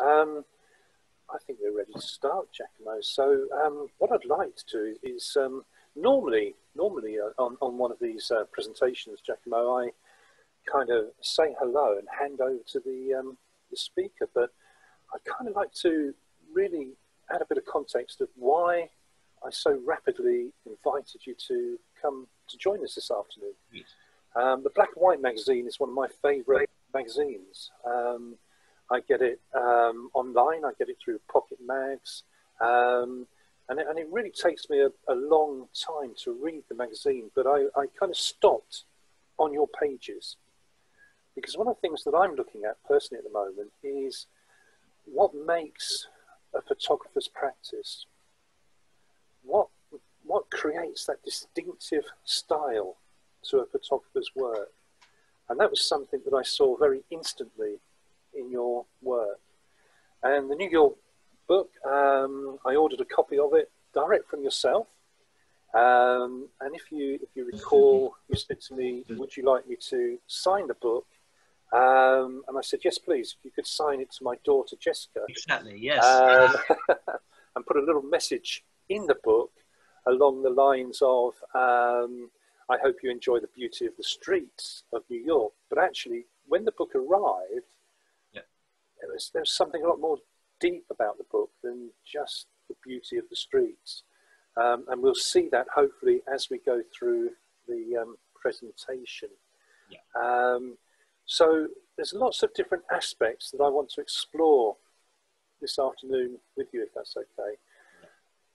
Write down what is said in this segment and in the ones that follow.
I think we're ready to start, Giacomo. So what I'd like to do is normally on one of these presentations, Giacomo, I kind of say hello and hand over to the speaker, but I'd kind of like to really add a bit of context of why I so rapidly invited you to come to join us this afternoon. Yes. The Black and White magazine is one of my favourite magazines. I get it online, I get it through Pocket Mags, and it really takes me a long time to read the magazine, but I kind of stopped on your pages, because one of the things that I'm looking at personally at the moment is what makes a photographer's practice, what creates that distinctive style to a photographer's work. And that was something that I saw very instantly in your work. And the New York book, I ordered a copy of it direct from yourself. And if you recall, you said to me, would you like me to sign the book? And I said, yes, please. If you could sign it to my daughter, Jessica. Exactly, yes. And put a little message in the book along the lines of, I hope you enjoy the beauty of the streets of New York. But actually, when the book arrived, yeah, there was something a lot more deep about the book than just the beauty of the streets. And we'll see that hopefully as we go through the presentation. Yeah. So there's lots of different aspects that I want to explore this afternoon with you, if that's okay.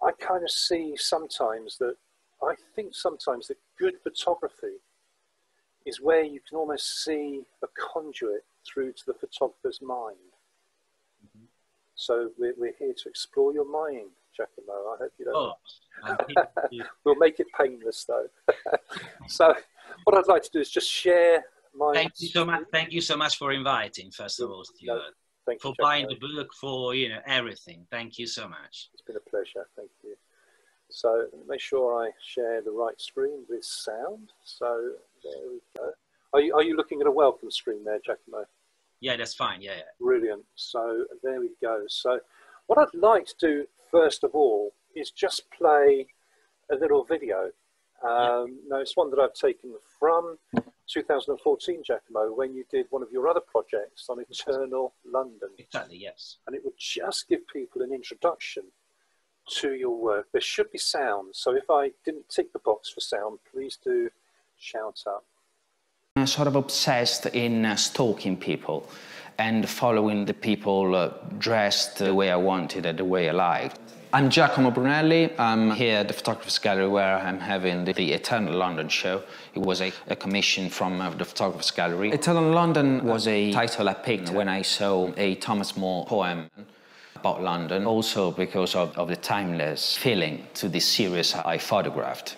I kind of see sometimes that, I think sometimes that good photography is where you can almost see a conduit through to the photographer's mind. Mm-hmm. So we're here to explore your mind, Giacomo. I hope you don't. Oh, we'll make it painless though. So what I'd like to do is just share my... Thank you so much. Thank you so much for inviting, first of all, Stewart. Thank you, for Giacomo. buying the book, for everything. Thank you so much. It's been a pleasure. Thank you. So make sure I share the right screen with sound. So there we go. Are you looking at a welcome screen there, Giacomo? Yeah, that's fine. Yeah, yeah. Brilliant. So there we go. So what I'd like to do first of all is just play a little video. Now it's one that I've taken from 2014, Giacomo, when you did one of your other projects on Eternal London. Exactly, yes. And it would just give people an introduction to your work. There should be sound, so if I didn't tick the box for sound, please do shout up. I'm sort of obsessed in stalking people and following the people dressed the way I wanted and the way I liked. I'm Giacomo Brunelli. I'm here at the Photographer's Gallery where I'm having the Eternal London show. It was a commission from the Photographer's Gallery. Eternal London was a title I picked when I saw a Thomas More poem about London, also because of the timeless feeling to this series I photographed.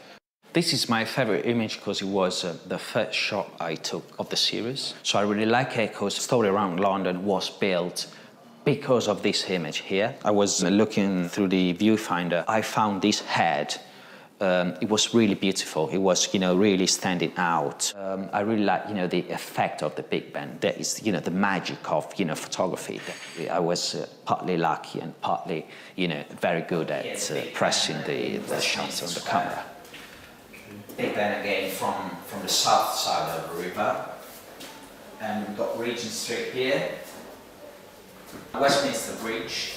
This is my favorite image because it was the first shot I took of the series. So I really like it because the story around London was built because of this image here. I was looking through the viewfinder. I found this head. It was really beautiful. It was, really standing out. I really like, the effect of the Big Ben. That is, the magic of, photography. I was partly lucky and partly, very good at pressing the shots on the camera. Big Ben again from the south side of the river. And we've got Regent Street here. Westminster Bridge.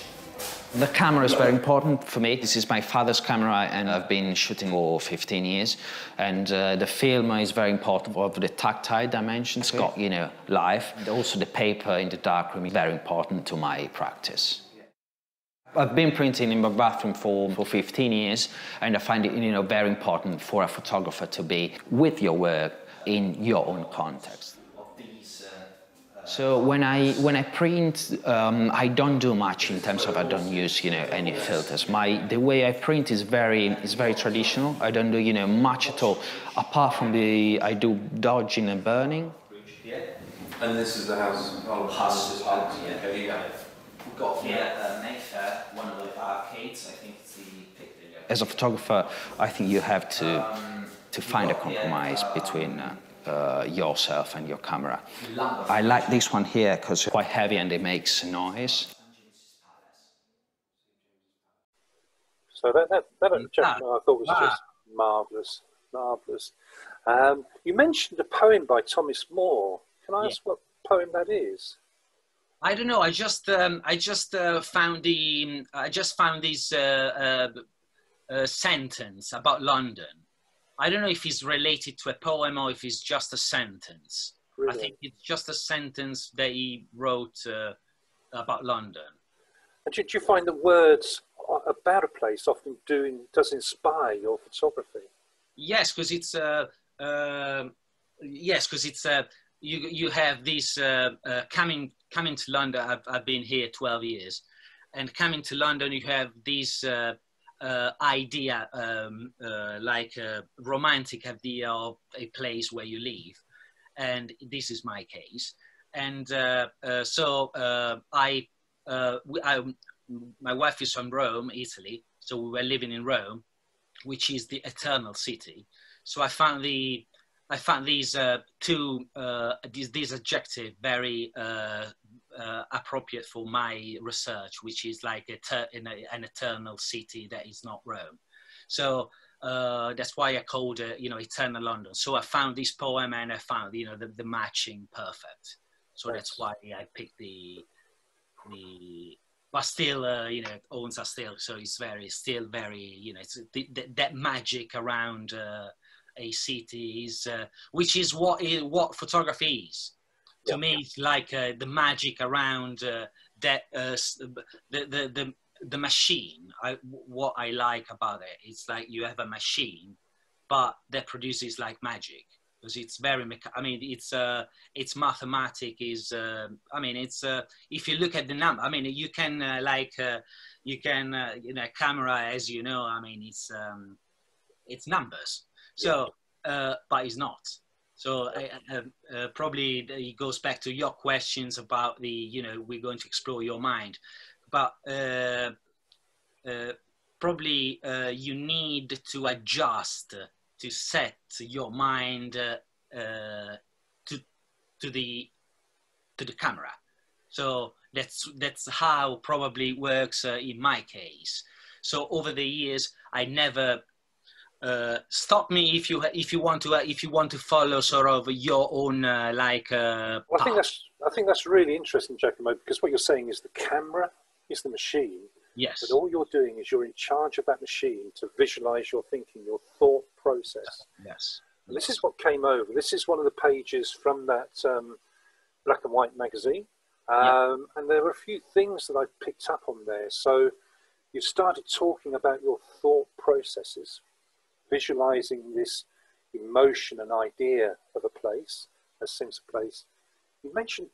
The camera is very important for me. This is my father's camera and I've been shooting for 15 years. And the film is very important for the tactile dimensions, got, life. And also the paper in the darkroom is very important to my practice. I've been printing in my bathroom for 15 years and I find it, very important for a photographer to be with your work in your own context. So when I print, I don't do much in terms of I don't use any filters. The way I print is very traditional. I don't do much at all. Apart from I do dodging and burning. And this is the house. Yeah. We've got here Mayfair, one of the arcades. I think it's the picture. As a photographer, I think you have to find a compromise between yourself and your camera. I like this one here because it's quite heavy and it makes noise. So that Giacomo, I thought was just marvellous, marvellous. You mentioned a poem by Thomas More. Can I ask what poem that is? I don't know. I just found this sentence about London. I don't know if it's related to a poem or if it's just a sentence. Brilliant. I think it's just a sentence that he wrote about London. And did you find the words about a place often does inspire your photography? Yes, because you have this coming to London. I've been here 12 years, and coming to London, you have this idea, like a romantic idea of a place where you live, and this is my case. And my wife is from Rome, Italy, so we were living in Rome, which is the eternal city. So I found these these adjectives very appropriate for my research, which is like an eternal city that is not Rome. So that's why I called it, Eternal London. So I found this poem and I found, the matching perfect. So that's why I picked but still, owns are still, so it's still very, it's that magic around a city is, which is what photography is. To me, it's like the magic around that the machine. What I like about it, it's like you have a machine, but that produces like magic. Because it's very, it's mathematic. If you look at the number, you can camera, as you know, it's numbers. So, but it's not. So probably it goes back to your questions about we're going to explore your mind, but probably you need to adjust to set your mind to the camera. So that's how probably works in my case. So over the years, I never stop me if you want to follow sort of your own well, I think that's really interesting, Giacomo, because what you're saying is the camera is the machine. Yes. But all you're doing is you're in charge of that machine to visualize your thinking, your thought process. Yes. And this is what came over. This is one of the pages from that black and white magazine. And there were a few things that I picked up on there. So you started talking about your thought processes, visualizing this emotion and idea of a place, a sense of place. You mentioned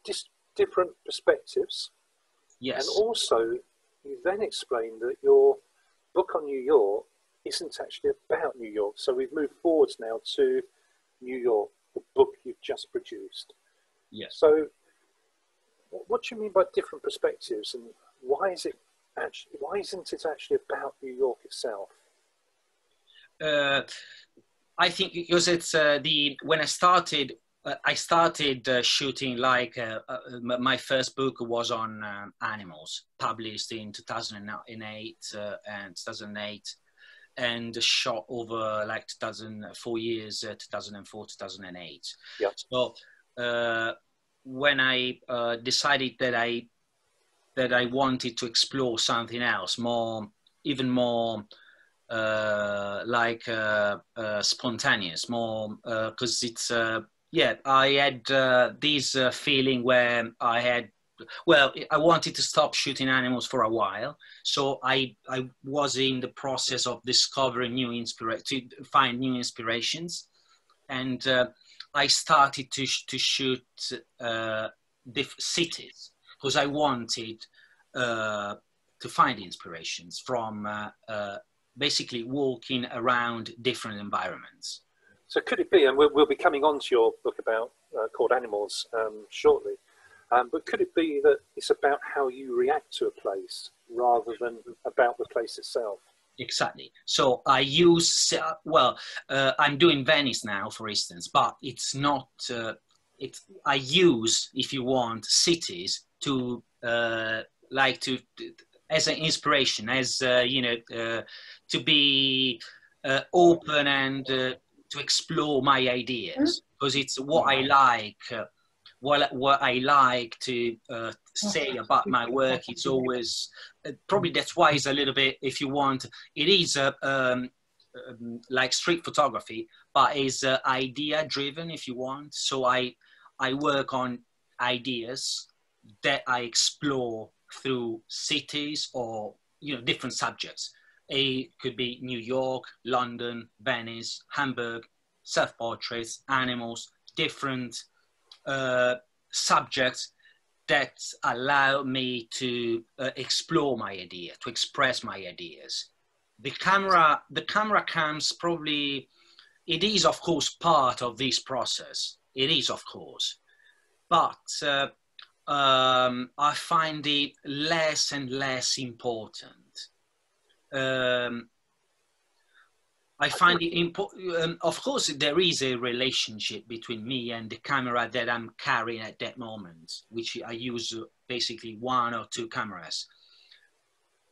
different perspectives. Yes. And also, you then explained that your book on New York isn't actually about New York. So we've moved forwards now to New York, the book you've just produced. Yes. So what do you mean by different perspectives, and why isn't it actually about New York itself? I think because it's when I started shooting, like my first book was on animals, published in 2008 and shot over like 4 years, 2004, 2008. Yeah. So when I decided that I wanted to explore something else, even more spontaneous, more because it's I had this feeling where I wanted to stop shooting animals for a while. So I was in the process of discovering to find new inspirations. And I started to shoot cities because I wanted to find inspirations from basically walking around different environments. So could it be, and we'll be coming on to your book about called Animals shortly, but could it be that it's about how you react to a place rather than about the place itself? Exactly. So I use, I'm doing Venice now, for instance, but it's not, I use, if you want, cities to, as an inspiration, as you know, to be open and to explore my ideas, because it's what I like. What I like to say about my work, it's always probably that's why it's a little bit, if you want, it is like street photography, but it's idea driven, if you want. So I work on ideas that I explore through cities or, you know, different subjects. It could be New York, London, Venice, Hamburg, self-portraits, animals, different subjects that allow me to explore my idea, to express my ideas. The camera comes probably, it is of course part of this process. It is of course, but I find it less and less important. I find it important. Of course, there is a relationship between me and the camera that I'm carrying at that moment, which I use basically one or two cameras.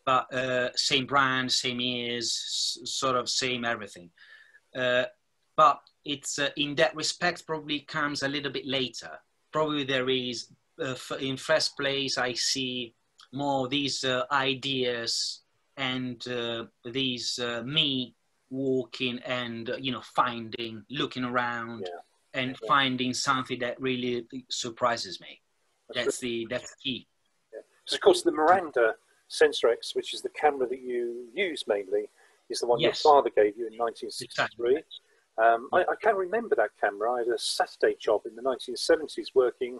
But same brand, same ears, sort of same everything. But it's in that respect probably comes a little bit later. Probably there is, in first place, I see more these ideas and these me walking and, you know, finding, looking around and finding something that really surprises me. That's the key. Yeah. So of course the Miranda Sensor X, which is the camera that you use mainly, is the one your father gave you in 1963. Exactly. I can remember that camera. I had a Saturday job in the 1970s working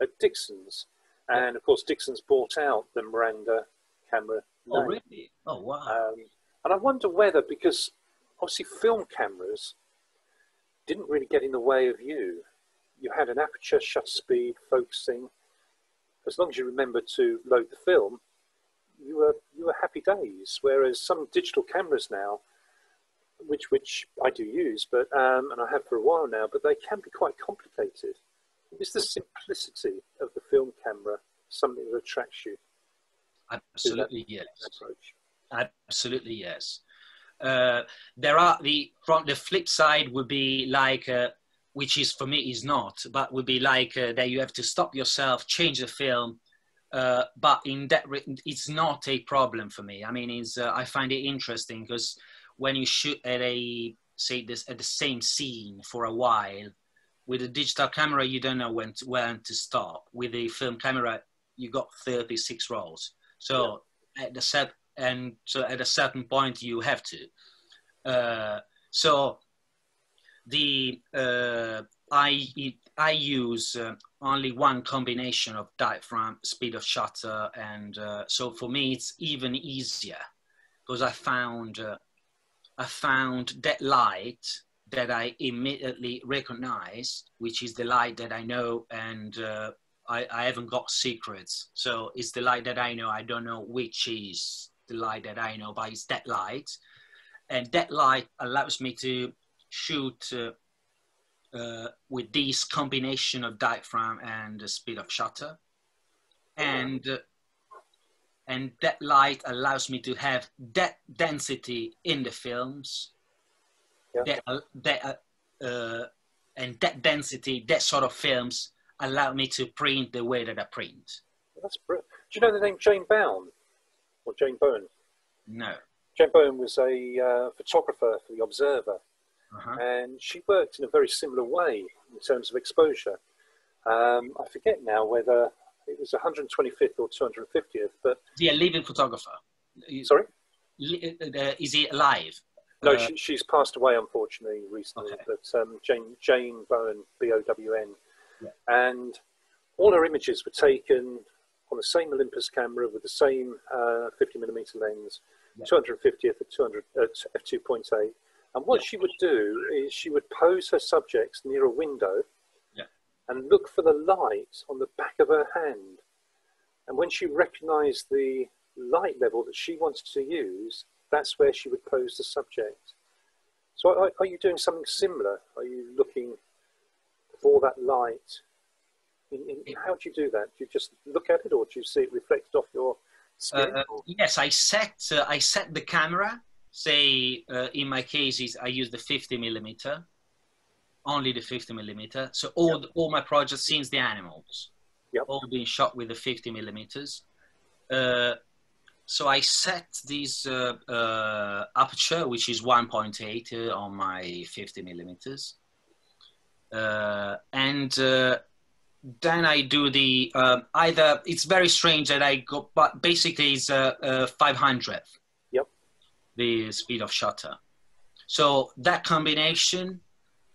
at Dixon's, and of course Dixon's bought out the Miranda camera. Oh really? Oh wow. And I wonder whether, because obviously film cameras didn't really get in the way of you. You had an aperture, shutter speed, focusing. As long as you remember to load the film, you were happy days. Whereas some digital cameras now, which I do use, but and I have for a while now, but they can be quite complicated. Is the simplicity of the film camera something that attracts you? Absolutely yes. Approach? Absolutely yes. There are the flip side would be like, which is for me is not, but would be like that you have to stop yourself, change the film. But in that, it's not a problem for me. I mean, I find it interesting because when you shoot at at the same scene for a while, with a digital camera, you don't know when to stop. With a film camera, you got 36 rolls. So at a certain point, you have to. So I use only one combination of diaphragm, speed of shutter, and so for me it's even easier because I found that light that I immediately recognize, which is the light that I know, and I haven't got secrets. So it's the light that I know. I don't know which is the light that I know, but it's that light, and that light allows me to shoot with this combination of diaphragm and the speed of shutter, and that light allows me to have that density in the films, and that density, that sort of films allow me to print the way that I print. That's brilliant. Do you know the name Jane Bowen or Jane Bowen? No. Jane Bowen was a photographer for The Observer. And she worked in a very similar way in terms of exposure. I forget now whether it was 125th or 250th, but... Is he a living photographer? Sorry? Is he alive? No, she's passed away, unfortunately, recently. Okay. But Jane Bowen, B-O-W-N. Yeah. And all her images were taken on the same Olympus camera with the same 50mm lens, 250th at f2.8. And what she would do is she would pose her subjects near a window and look for the light on the back of her hand. And when she recognized the light level that she wanted to use, that's where she would pose the subject. So are you doing something similar? Are you looking for that light? How do you do that? Do you just look at it, or do you see it reflected off your Yes, I set the camera. Say in my cases, I use the 50mm, only the 50mm. So all my projects since the animals, all being shot with the 50mm. So I set this aperture, which is 1.8 on my 50mm, and then I do the either. It's very strange that I go, but basically it's 500th. The speed of shutter. So that combination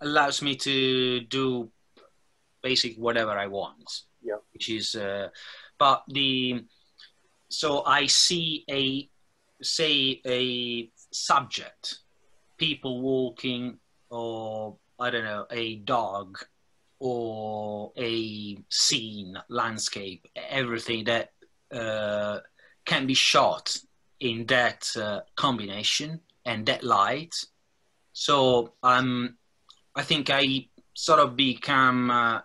allows me to do basically whatever I want. Which is, but so I see a subject, people walking, or I don't know, a dog, or a scene, landscape, everything that can be shot in that combination and that light. So I think I sort of become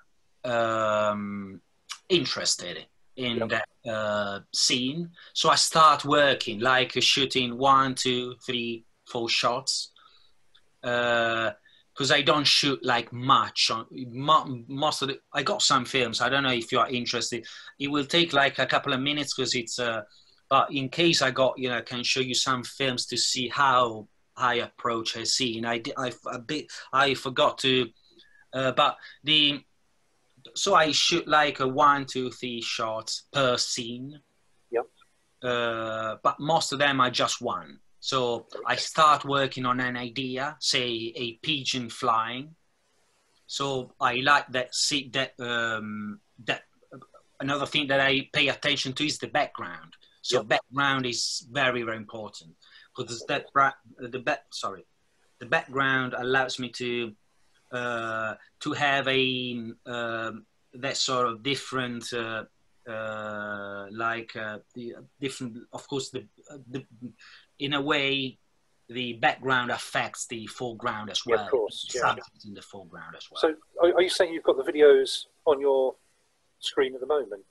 interested in that scene. So I start working, like shooting 1, 2, 3, 4 shots. Because I don't shoot like much on most of the. I got some films. I don't know if you are interested. It will take like a couple of minutes because it's. But in case I got, I can show you some films to see how I approach a scene. I forgot to, so I shoot like a 1, 2, 3 shots per scene. But most of them are just one. So I start working on an idea, say a pigeon flying. So I like that. That another thing that I pay attention to is the background. So background is very, very important because the background allows me to have that sort of different, different. Of course, in a way, the background affects the foreground as well. Of course, in the foreground as well. So, are you saying you've got the videos on your screen at the moment?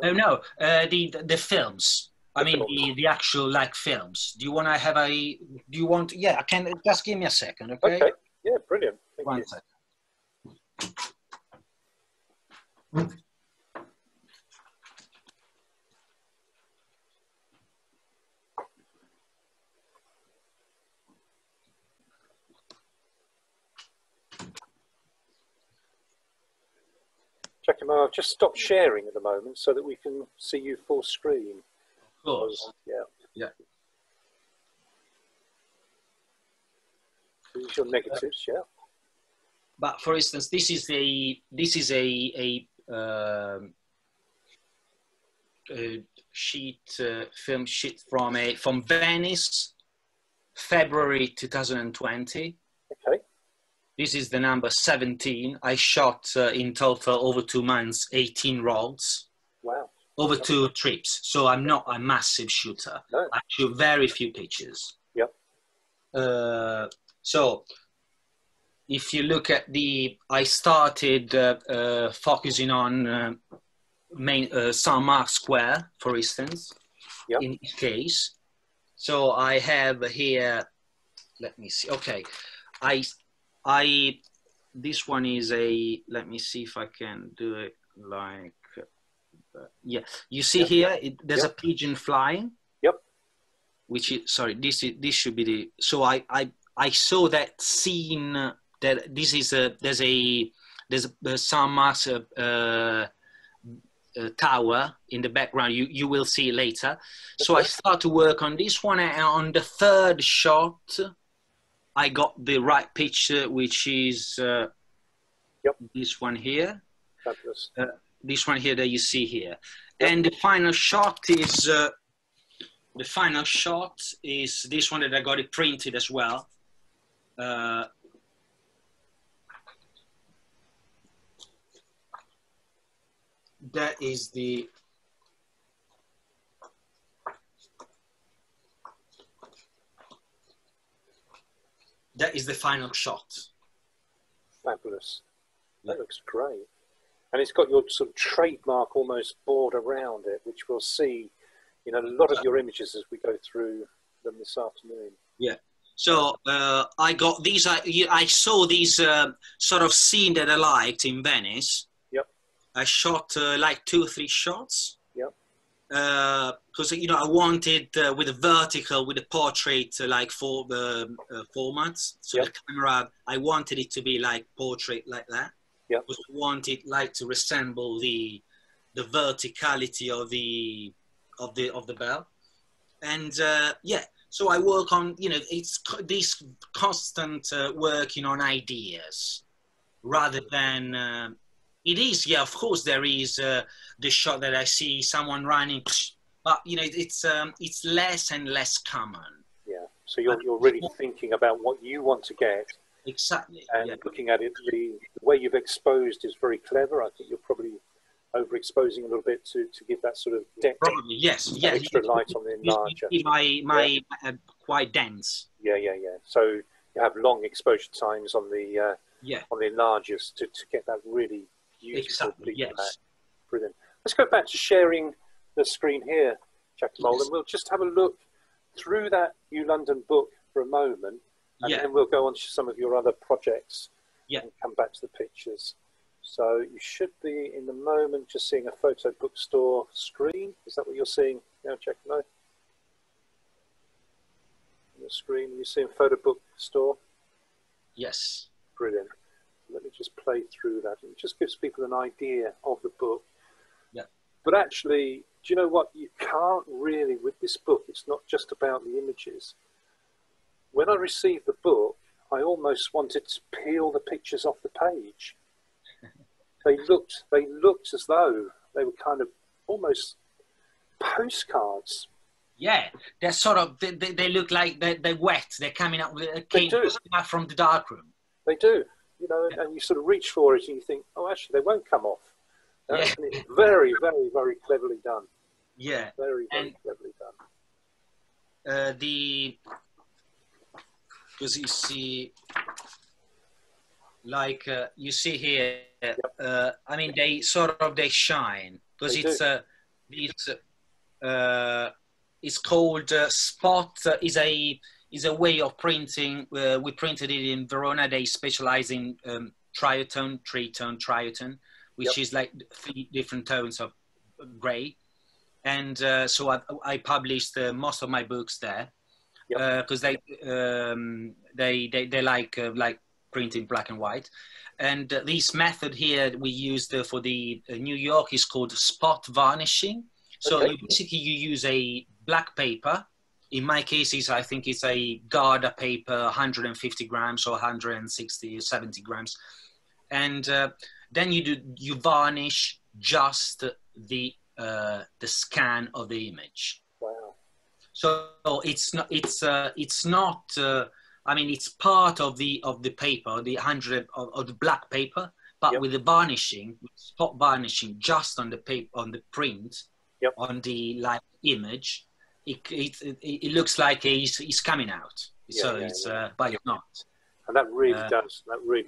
No, the films. I mean, the actual like films. Do you want to have a? Do you want? Yeah, I can. Just give me a second, okay? Okay. Yeah, brilliant. Thank you. 1 second. Giacomo, I've just stopped sharing at the moment so that we can see you full screen. Of course. Yeah. These are your negatives, But for instance, this is a film sheet from Venice, February 2020. Okay. This is the number 17. I shot in total over 2 months, 18 rolls. Wow. Over 2 trips. So I'm not a massive shooter. No. I shoot very few pictures. So if you look at I started focusing on Saint Mark Square, for instance, in this case. So I have here, let me see. Okay. This one is let me see if I can do it like, you see here, there's a pigeon flying. Which is, sorry, this should be so I saw that scene that this is there's a Saint Mark's tower in the background. You will see later. So I start to work on this one, and on the 3rd shot, I got the right picture, which is this one here. Fabulous. This one here that you see here, and the final shot is. The final shot is this one that I got it printed as well. That is the final shot. Fabulous. That looks great. And it's got your sort of trademark almost board around it, which we'll see you know, a lot of your images as we go through them this afternoon. Yeah. So I got these. I saw these sort of scene that I liked in Venice. Yep. I shot like 2 or 3 shots. Yep. Because you know I wanted with a vertical, with a portrait like for the formats. So yep. the camera, I wanted it to be like portrait like that. Yeah. I wanted like to resemble the verticality of the bell, and yeah. So I work on, you know, it's this constant working on ideas, rather than it is. Yeah, of course there is the shot that I see someone running, but you know it's less and less common. Yeah. So you're really thinking about what you want to get. Exactly. And yeah. looking at it, the way you've exposed is very clever. I think you're probably overexposing a little bit to give that sort of depth. Probably, yes. Yeah. Extra light on the enlarger. My quite dense. Yeah. So you have long exposure times on the on the enlargers to get that really beautiful. Exactly. Yes. Brilliant. Let's go back to sharing the screen here, Giacomo, and we'll just have a look through that New London book for a moment, and then we'll go on to some of your other projects and come back to the pictures. So you should be, in the moment, just seeing a photo bookstore screen. Is that what you're seeing now, Giacomo? On the screen, you're seeing photo bookstore? Yes. Brilliant. Let me just play through that. It just gives people an idea of the book. Yeah. But actually, do you know what? You can't really, with this book, it's not just about the images. When I received the book, I almost wanted to peel the pictures off the page. They looked as though they were kind of almost postcards. Yeah, they're sort of, they look like they're wet. They're coming out from the darkroom. They do, you know, and you sort of reach for it and you think, oh, actually, they won't come off. And it's very, very, very cleverly done. Yeah. Very, very cleverly done. Because you see, like you see here, I mean, they shine because it's called spot. Is a way of printing. We printed it in Verona. They specialize in tritone, tritone, which is like 3 different tones of gray. And so I published most of my books there because they like printing black and white. And this method here we used for the New York is called spot varnishing. So you use a black paper. In my case, I think it's a Garda paper, 150 grams or 160 or 70 grams. And then you varnish just the scan of the image. Wow. So it's not. I mean, it's part of the paper, of the black paper, but with the varnishing, with spot varnishing, just on the paper, on the print, on the image, it looks like he's coming out. But it's not. And that really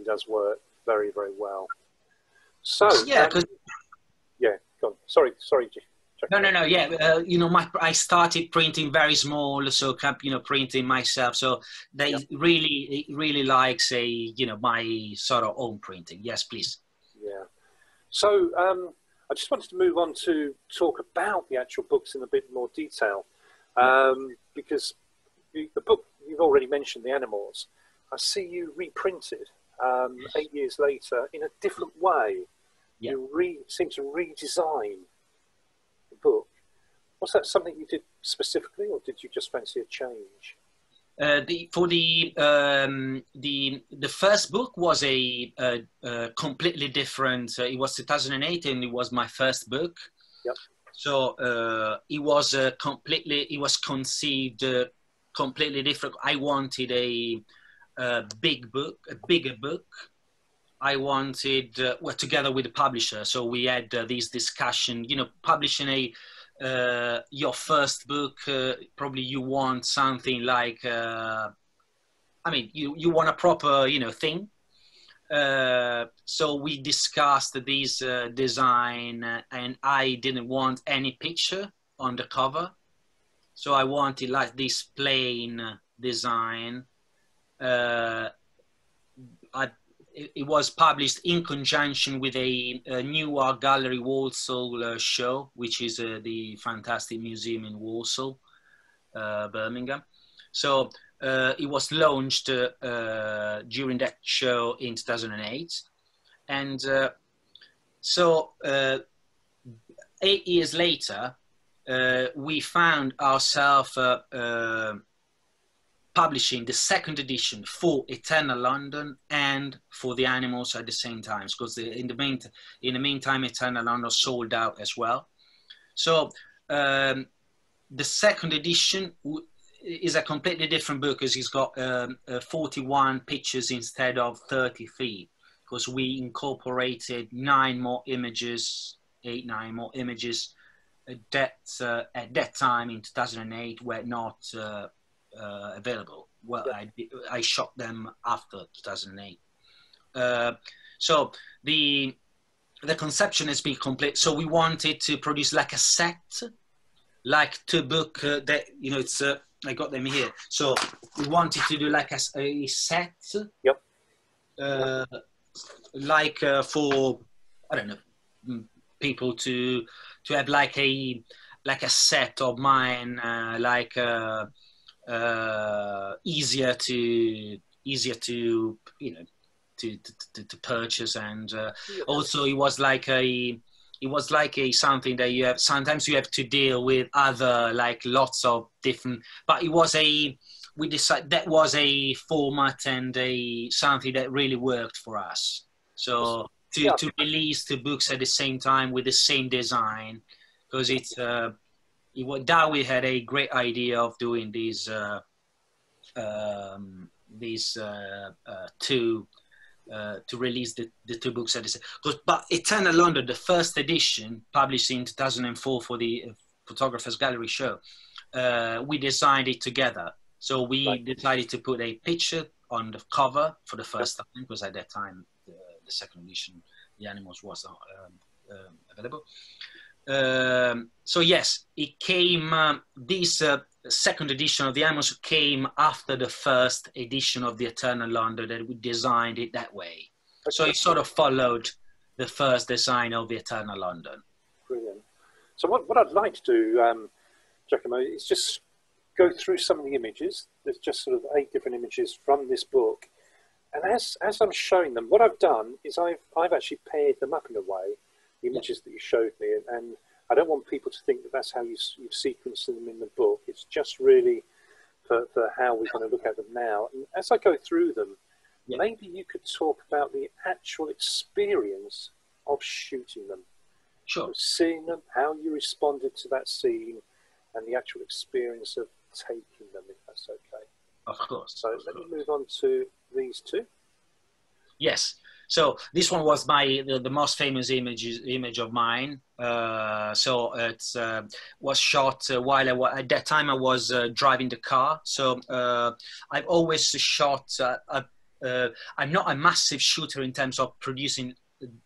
does work very, very well. So go on. Sorry, No. Yeah, you know, I started printing very small, so printing myself. So they really like, say, you know, my sort of own printing. Yes, please. Yeah. So I just wanted to move on to talk about the actual books in a bit more detail, because the book you've already mentioned, the animals. I see you reprinted 8 years later in a different way. Yeah. You seem to redesign the book. Was that something you did specifically, or did you just fancy a change? The first book was a completely different. It was 2008, and it was my first book. Yep. So it was conceived completely different. I wanted a bigger book. I wanted, together with the publisher, so we had this discussion, you know, publishing your first book, probably you want something like, you want a proper, you know, thing. So we discussed this design, and I didn't want any picture on the cover. So I wanted like this plain design. It was published in conjunction with a new art gallery Walsall show, which is the fantastic museum in Walsall, Birmingham. So it was launched during that show in 2008. And so 8 years later, we found ourselves publishing the second edition for Eternal London and for the animals at the same time, because in the meantime, Eternal London sold out as well. So the second edition is a completely different book, because it's got 41 pictures instead of 33, because we incorporated 9 more images that at that time in 2008 were not available. Well, yeah. I shot them after 2008. So the conception has been complete. So we wanted to produce like a set, like to book that, you know, it's I got them here. So we wanted to do like a set. Yep. Like for, I don't know, people to have like a set of mine, easier to you know to purchase, and also it was like a something that you have, sometimes you have to deal with other like lots of different, but it was we decided that was a format and something that really worked for us. So to release the books at the same time with the same design, because it's Dawi had a great idea of doing these two to release the 2 books at the same. But Eternal London, the first edition, published in 2004 for the Photographers Gallery show, we designed it together. So we decided to put a picture on the cover for the first time, because at that time the second edition, the animals was not available. So yes, it came, this second edition of the animals came after the first edition of the Eternal London, that we designed it that way. Okay. So it sort of followed the first design of the Eternal London. Brilliant. So what I'd like to do, Giacomo, is just go through some of the images. There's just sort of 8 different images from this book. And as I'm showing them, what I've done is I've actually paired them up in a way, the images that you showed me, and I don't want people to think that that's how you've sequenced them in the book. It's just really for how we're going to look at them now. And as I go through them, maybe you could talk about the actual experience of shooting them. Sure. Seeing them, how you responded to that scene, and the actual experience of taking them, if that's okay. Of course. So let me move on to these 2. Yes. So this one was the most famous image of mine. So it was shot while at that time I was driving the car. So I've always shot. I'm not a massive shooter in terms of producing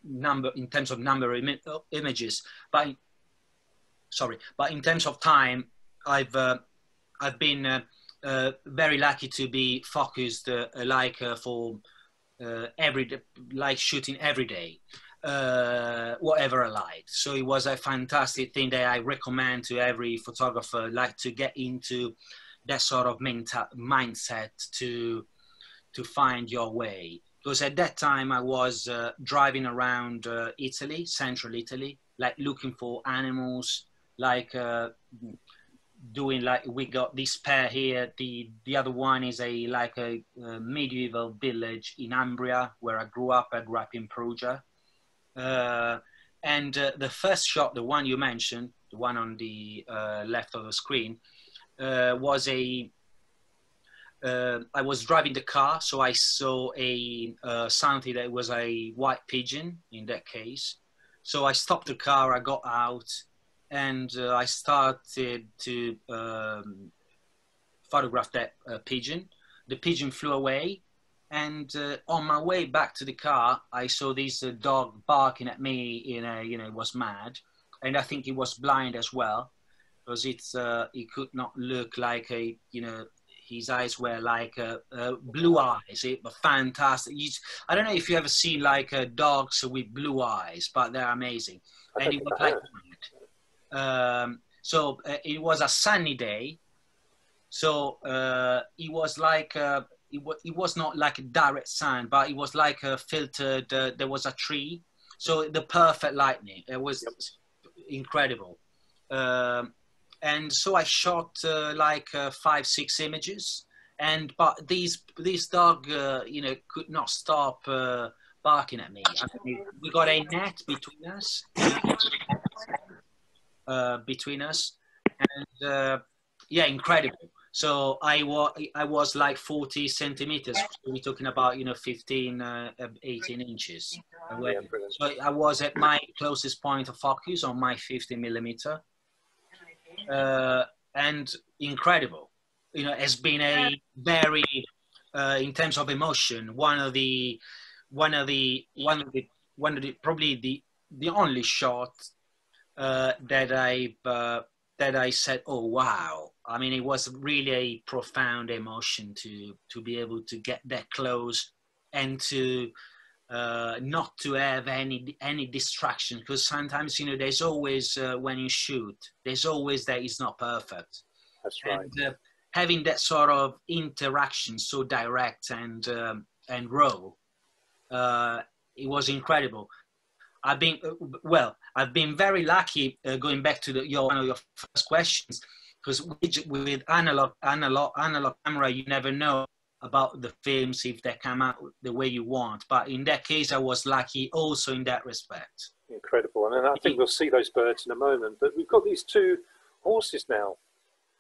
number of images, but in terms of time, I've been very lucky to be focused for. Shooting every day, whatever I like. So it was a fantastic thing that I recommend to every photographer, like to get into that sort of mindset to find your way. Because at that time I was driving around Italy, central Italy, like looking for animals, like doing like, we got this pair here, the other one is a medieval village in Umbria where I grew up in Perugia, and the first shot, the one you mentioned, the one on the left of the screen, was I was driving the car, so I saw something that was a white pigeon in that case. So I stopped the car, I got out, and I started to photograph that pigeon. The pigeon flew away, and on my way back to the car, I saw this dog barking at me. It was mad, and I think he was blind as well. because it's he could not look like a, you know, his eyes were like blue eyes. It was fantastic. I don't know if you ever seen like dogs with blue eyes, but they're amazing. And it was like so it was a sunny day, so it was like it was not like a direct sun, but it was like a filtered. There was a tree, so the perfect lightning. It was incredible. And so I shot like 5-6 images, but these dog you know, could not stop barking at me. I mean, we got a net between us, and yeah, incredible. So I was like 40 centimeters. So we're talking about, you know, 15, 18 inches away. So I was at my closest point of focus on my 50mm. And incredible, you know, has been a very in terms of emotion, one of the probably the only shot that I said, oh wow. I mean, it was really a profound emotion to be able to get that close and to not to have any distraction, because sometimes, you know, there's always when you shoot, there's always that it's not perfect. That's right. And having that sort of interaction so direct and raw, it was incredible. I've been very lucky, going back to one of your first questions, because with analog camera, you never know about the films if they come out the way you want. But in that case, I was lucky also in that respect. Incredible. And I think we'll see those birds in a moment. But we've got these two horses now.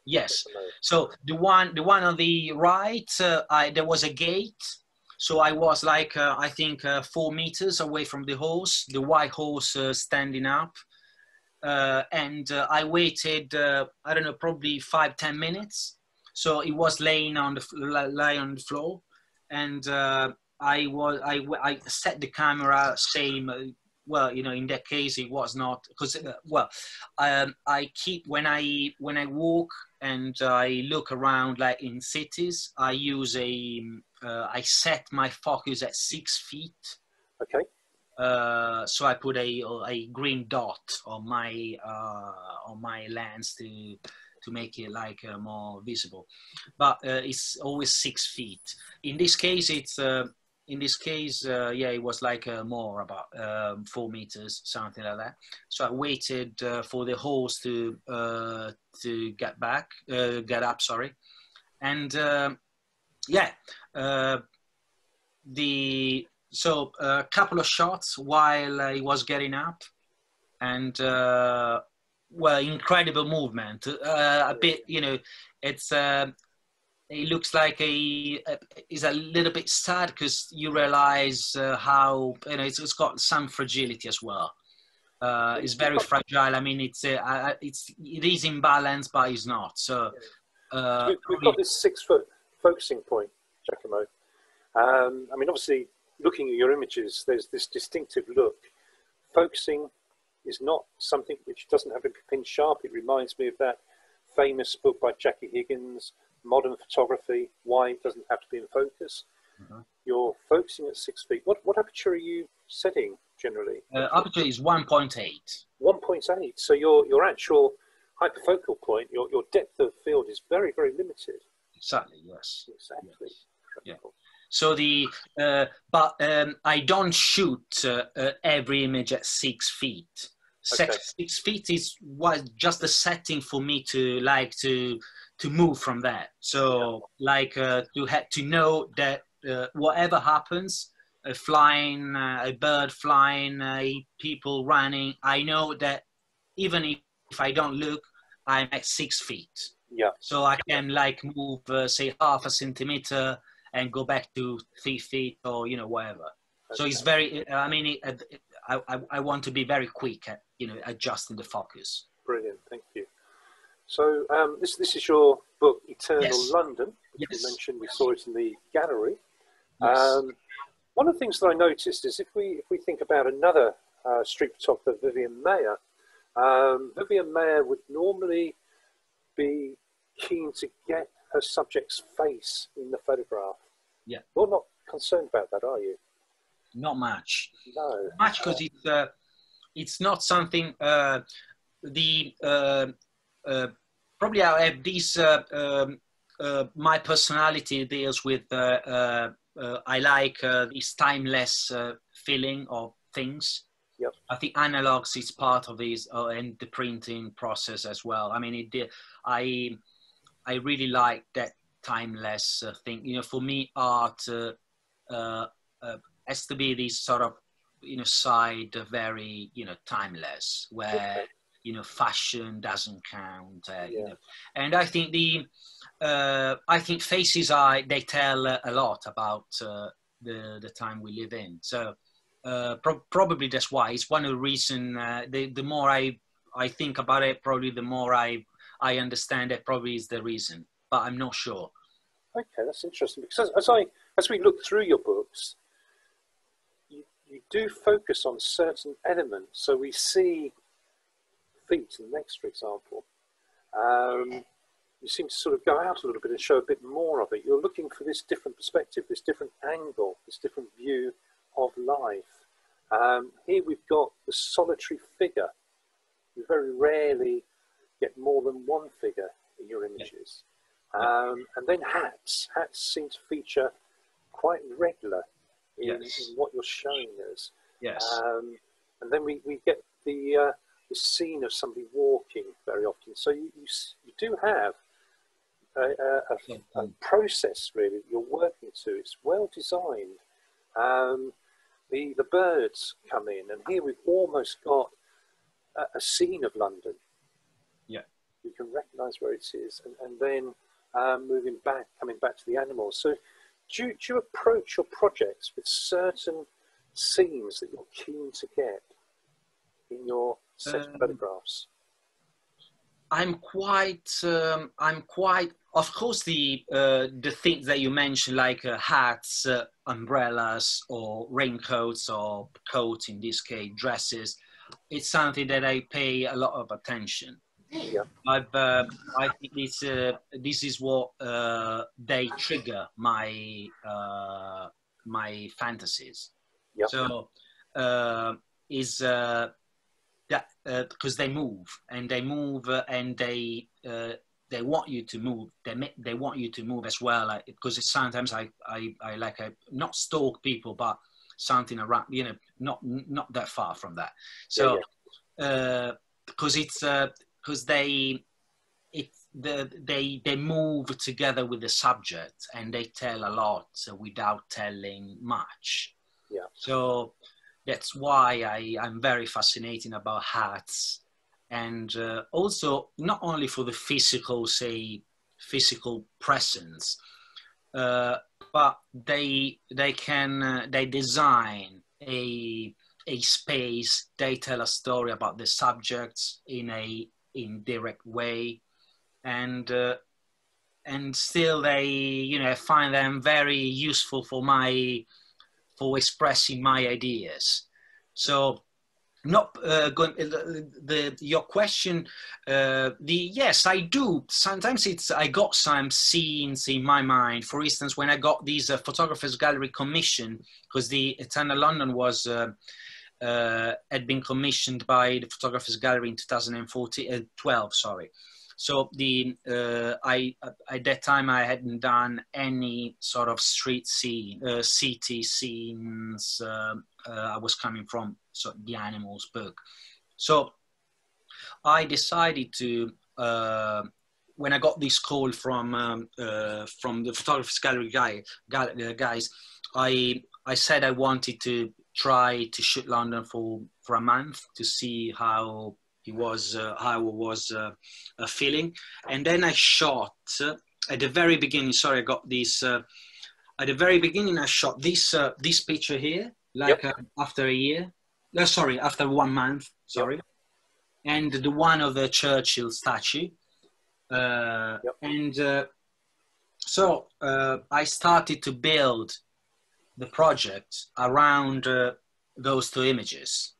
Yes. So the one on the right, there was a gate. So I was like, I think 4 meters away from the horse, the white horse standing up. And I waited, I don't know, probably 5-10 minutes. So it was laying on the floor, and I set the camera same. Well, you know, in that case, it was not, because I keep, when I walk and I look around, like in cities, I use I set my focus at 6 feet. Okay. So I put a green dot on my lens to make it like more visible, but it's always 6 feet. In this case, yeah, it was like more about 4 meters, something like that. So I waited for the horse to get up, sorry, and yeah, so a couple of shots while he was getting up, and well, incredible movement. A bit, you know, it's it looks like is a little bit sad, because you realize how, you know, it's got some fragility as well. It's very fragile. I mean, it is in balance, but it's not. So we've got this 6-foot focusing point, Giacomo. I mean, obviously, looking at your images, there's this distinctive look. Focusing is not something which doesn't have to be pin sharp. It reminds me of that famous book by Jackie Higgins, Modern Photography, Why It Doesn't Have to Be in Focus. Mm-hmm. You're focusing at 6 feet. What aperture are you setting generally? Aperture is 1.8. 1.8. So your actual hyperfocal point, your depth of field is very, very limited. Exactly, yes. Exactly. Yes. Yeah. So but I don't shoot every image at 6 feet. Okay. 6 feet was just the setting for me to like to move from that. So like to know that whatever happens, a bird flying, people running, I know that even if I don't look, I'm at 6 feet. Yeah. So I can like move, say, half a centimeter and go back to 3 feet, or, you know, whatever. Okay. So it's very, I mean, I want to be very quick at, you know, adjusting the focus. Brilliant, thank you. So this is your book, Eternal London, which you mentioned. We saw it in the gallery. Yes. One of the things that I noticed is if we think about another street photographer, Vivian Mayer would normally be keen to get her subject's face in the photograph. Yeah. You're not concerned about that, are you? Not much. No. Much, because it's not something. Probably I have this. My personality deals with. I like this timeless feeling of things. Yep. I think analogs is part of this, and the printing process as well. I mean, I really like that timeless thing. You know, for me, art has to be this sort of, you know, side very, you know, timeless, where Okay. you know, fashion doesn't count. Yeah. You know, and I think faces they tell a lot about the time we live in. So probably that's why it's one of the reasons. The more I think about it, probably the more I understand it. Probably is the reason, but I'm not sure. Okay, that's interesting, because as we look through your books, you do focus on certain elements. So we see feet and legs, for example. You seem to sort of go out a little bit and show a bit more of it. You're looking for this different perspective, this different angle, this different view of life. Here we've got the solitary figure. You very rarely get more than one figure in your images. And then hats. Hats seem to feature quite regular in what you're showing us. Yes. And then we get the scene of somebody walking very often. So you do have a process, really, that you're working to. It's well designed. The birds come in, and here we've almost got a scene of London. Yeah. You can recognise where it is, and then coming back to the animals. So do you approach your projects with certain scenes that you're keen to get in your set of photographs? I'm quite, of course, the things that you mentioned, like hats, umbrellas, or raincoats, or coats, in this case, dresses, it's something that I pay a lot of attention. Yeah. I think this is what they trigger my my fantasies. Yeah. So because they move and they want you to move. They want you to move as well. Because sometimes I like not stalk people, but something around, you know, not that far from that. So because because they move together with the subject, and they tell a lot without telling much. Yeah. So that's why I'm very fascinated about hats, and also not only for the physical presence, but they design a space. They tell a story about the subjects in a indirect way, and still they, you know, I find them very useful for expressing my ideas. So not going your question, yes, I do. Sometimes I got some scenes in my mind. For instance, when I got these photographers gallery commission, because the Eternal London was had been commissioned by the Photographers Gallery in 2012. Sorry. So at that time I hadn't done any sort of street scene, city scenes. I was coming from the animals book. So I decided to, when I got this call from the Photographers Gallery guys, I said I wanted to try to shoot London for a month to see how it was feeling, and then I shot at the very beginning. Sorry, I got this at the very beginning. I shot this picture here, like after a year. Sorry, after 1 month. Sorry, and the one of the Churchill statue, and so I started to build the project around those two images.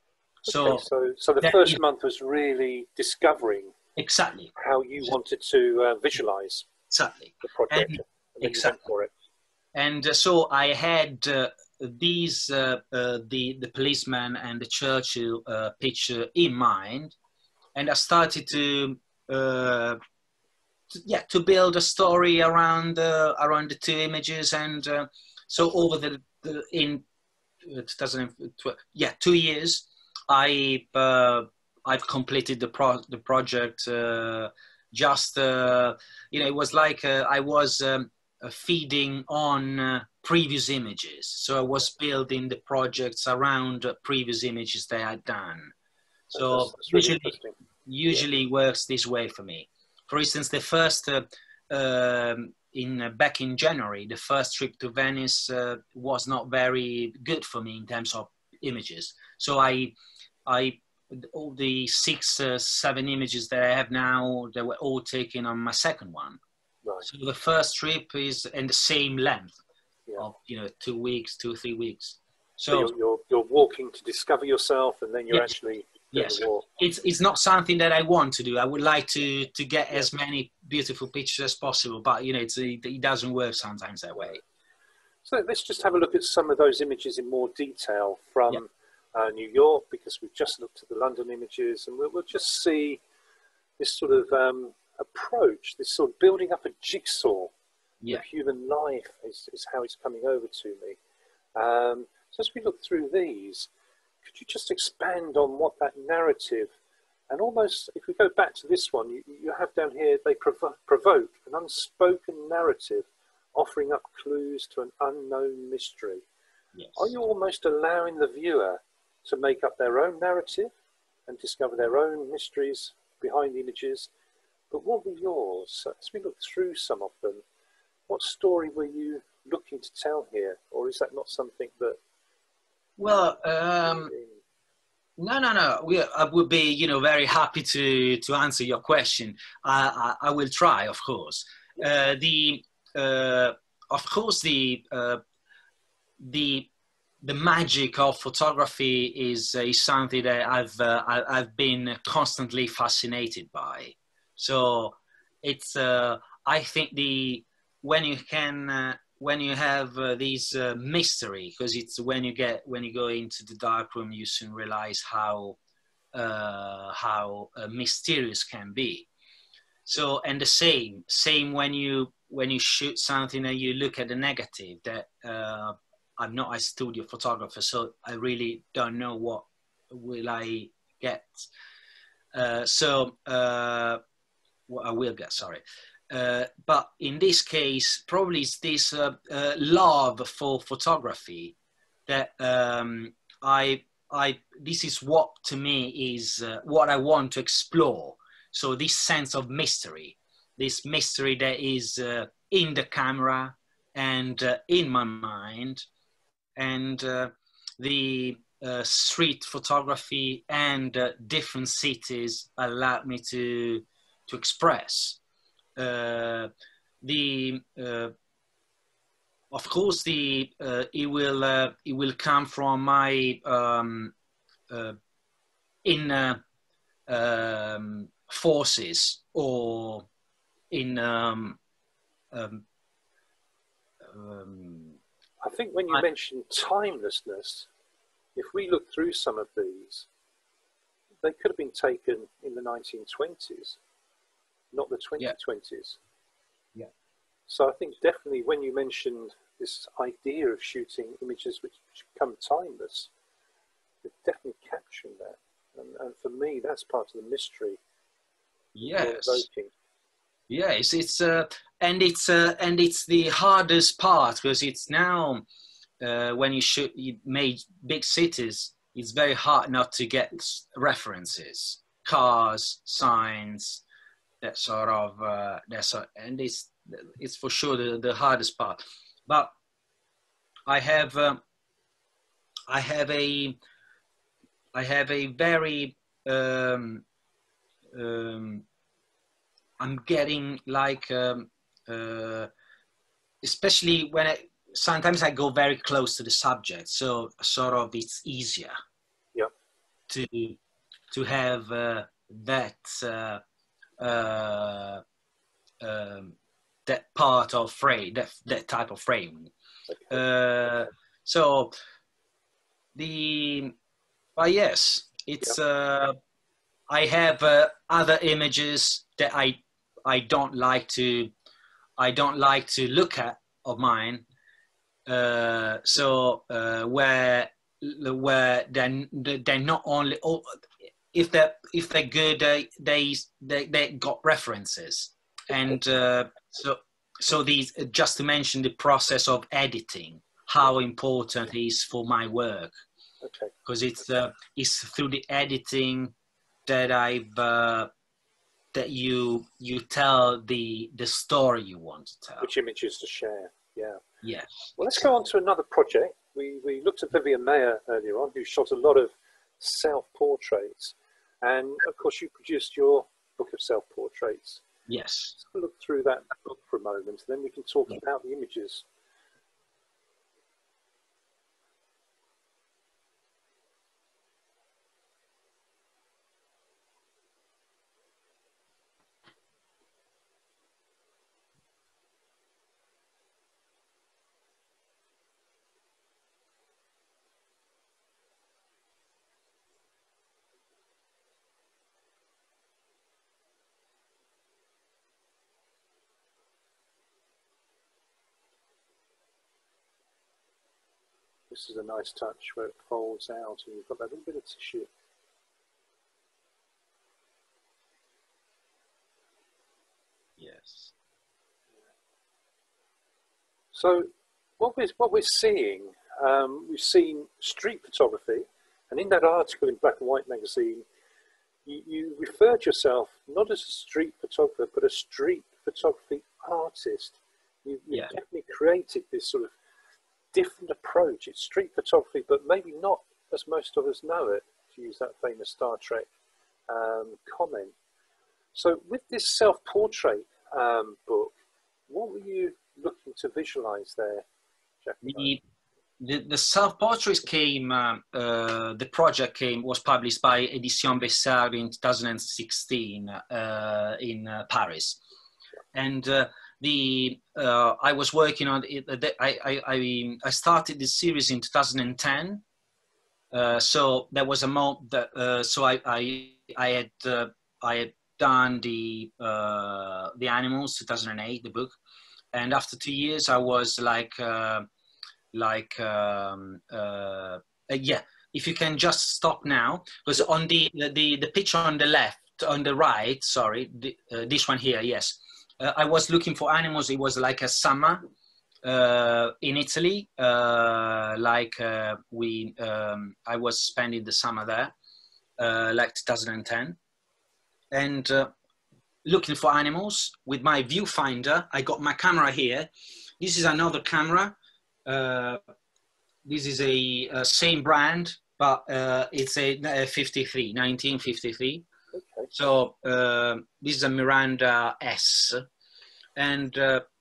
So the first month was really discovering Exactly. how you wanted to visualize Exactly. the project, and then you went for it. And so I had the policeman and the Churchill picture in mind, and I started to build a story around the two images, and so over in 2012, 2 years, I've completed the project. It was like I was feeding on previous images, so I was building the projects around previous images that I'd done. So that's really usually works this way for me. For instance, the first back in January, the first trip to Venice was not very good for me in terms of images. So all the 6, 7 images that I have now, they were all taken on my second one. Right. So the first trip is in the same length of 2 weeks, 2 or 3 weeks. So you're walking to discover yourself, and then you're actually doing the walk. It's not something that I want to do. I would like to get as many beautiful pictures as possible, but it doesn't work sometimes that way. So let's just have a look at some of those images in more detail from New York, because we've just looked at the London images, and we'll just see this sort of approach, this sort of building up a jigsaw of human life is how it's coming over to me. So as we look through these, could you just expand on what that narrative, and almost, if we go back to this one, you have down here, they provoke an unspoken narrative, offering up clues to an unknown mystery. Yes. Are you almost allowing the viewer to make up their own narrative and discover their own mysteries behind the images? But what were yours? So as we look through some of them, what story were you looking to tell here? Or is that not something that... Well, no. I would be, very happy to answer your question. I will try, of course. The magic of photography is something that I've been constantly fascinated by. So it's I think when you have these mystery, because it's when you go into the dark room, you soon realize how mysterious can be. So, and the same when you shoot something and you look at the negative. That I'm not a studio photographer, so I really don't know what will I get. What I will get, sorry. But in this case, probably it's this love for photography that this is what to me is what I want to explore. So this sense of mystery, this mystery that is in the camera and in my mind, and the street photography and different cities allowed me to express. Of course, it will come from my inner forces, or in I think when you mentioned timelessness, if we look through some of these, they could have been taken in the 1920s, not the 2020s. Yeah. So I think definitely when you mentioned this idea of shooting images which become timeless, you're definitely capturing that. And for me, that's part of the mystery. Yes. Yes, and it's the hardest part, because it's now when you made big cities, it's very hard not to get references, cars, signs, that sort of and it's for sure the hardest part. But I have a very I'm getting like especially when sometimes I go very close to the subject, so sort of it's easier to have that that part of frame, that type of framing. So but yes, it's I have other images that I don't like to look at of mine. Where they're not only, if they're good, they got references. And so these, just to mention the process of editing, how important it is for my work. Okay. Because it's through the editing that that you tell the story you want to tell. Which images to share? Yeah. Yes. Well, let's go on to another project. We looked at Vivian Mayer earlier on, who shot a lot of self-portraits, and of course you produced your book of self-portraits. Yes. Let's have a look through that book for a moment, and then we can talk about the images. This is a nice touch where it folds out and you've got that little bit of tissue. Yes. So what we're seeing, we've seen street photography, and in that article in Black and White magazine, you referred yourself not as a street photographer, but a street photography artist. You definitely created this sort of different approach. It's street photography, but maybe not as most of us know it, to use that famous Star Trek comment. So with this self-portrait book, what were you looking to visualize there, Giacomo? The self-portraits came, the project was published by Edition Bessard in 2016 in Paris. And I was working on it. I started this series in 2010. So there was a moment that so I had done the animals 2008, the book, and after 2 years I was like yeah. If you can just stop now, because on the picture on the left, on the right, sorry, this one here, yes. I was looking for animals. It was like a summer in Italy. I was spending the summer there, like 2010, and looking for animals with my viewfinder. I got my camera here. This is another camera. This is a same brand, but it's a 1953. Okay. So this is a Miranda S, and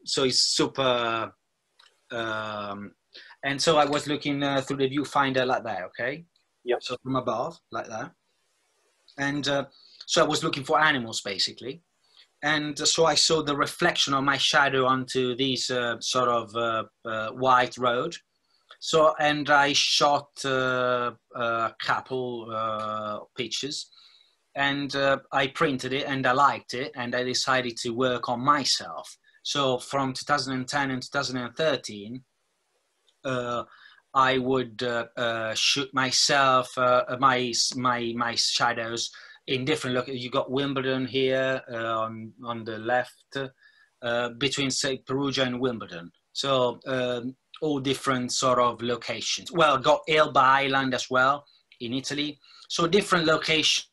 so it's super. And so I was looking through the viewfinder like that, okay? Yeah. So from above, like that. And so I was looking for animals, basically. And so I saw the reflection of my shadow onto this sort of white road. So, and I shot a couple pictures, and I printed it, and I liked it, and I decided to work on myself. So from 2010 and 2013, I would shoot myself, my shadows in different locations. You got Wimbledon here on the left, between say Perugia and Wimbledon. So all different sort of locations. Well, got Elba Island as well in Italy. So different locations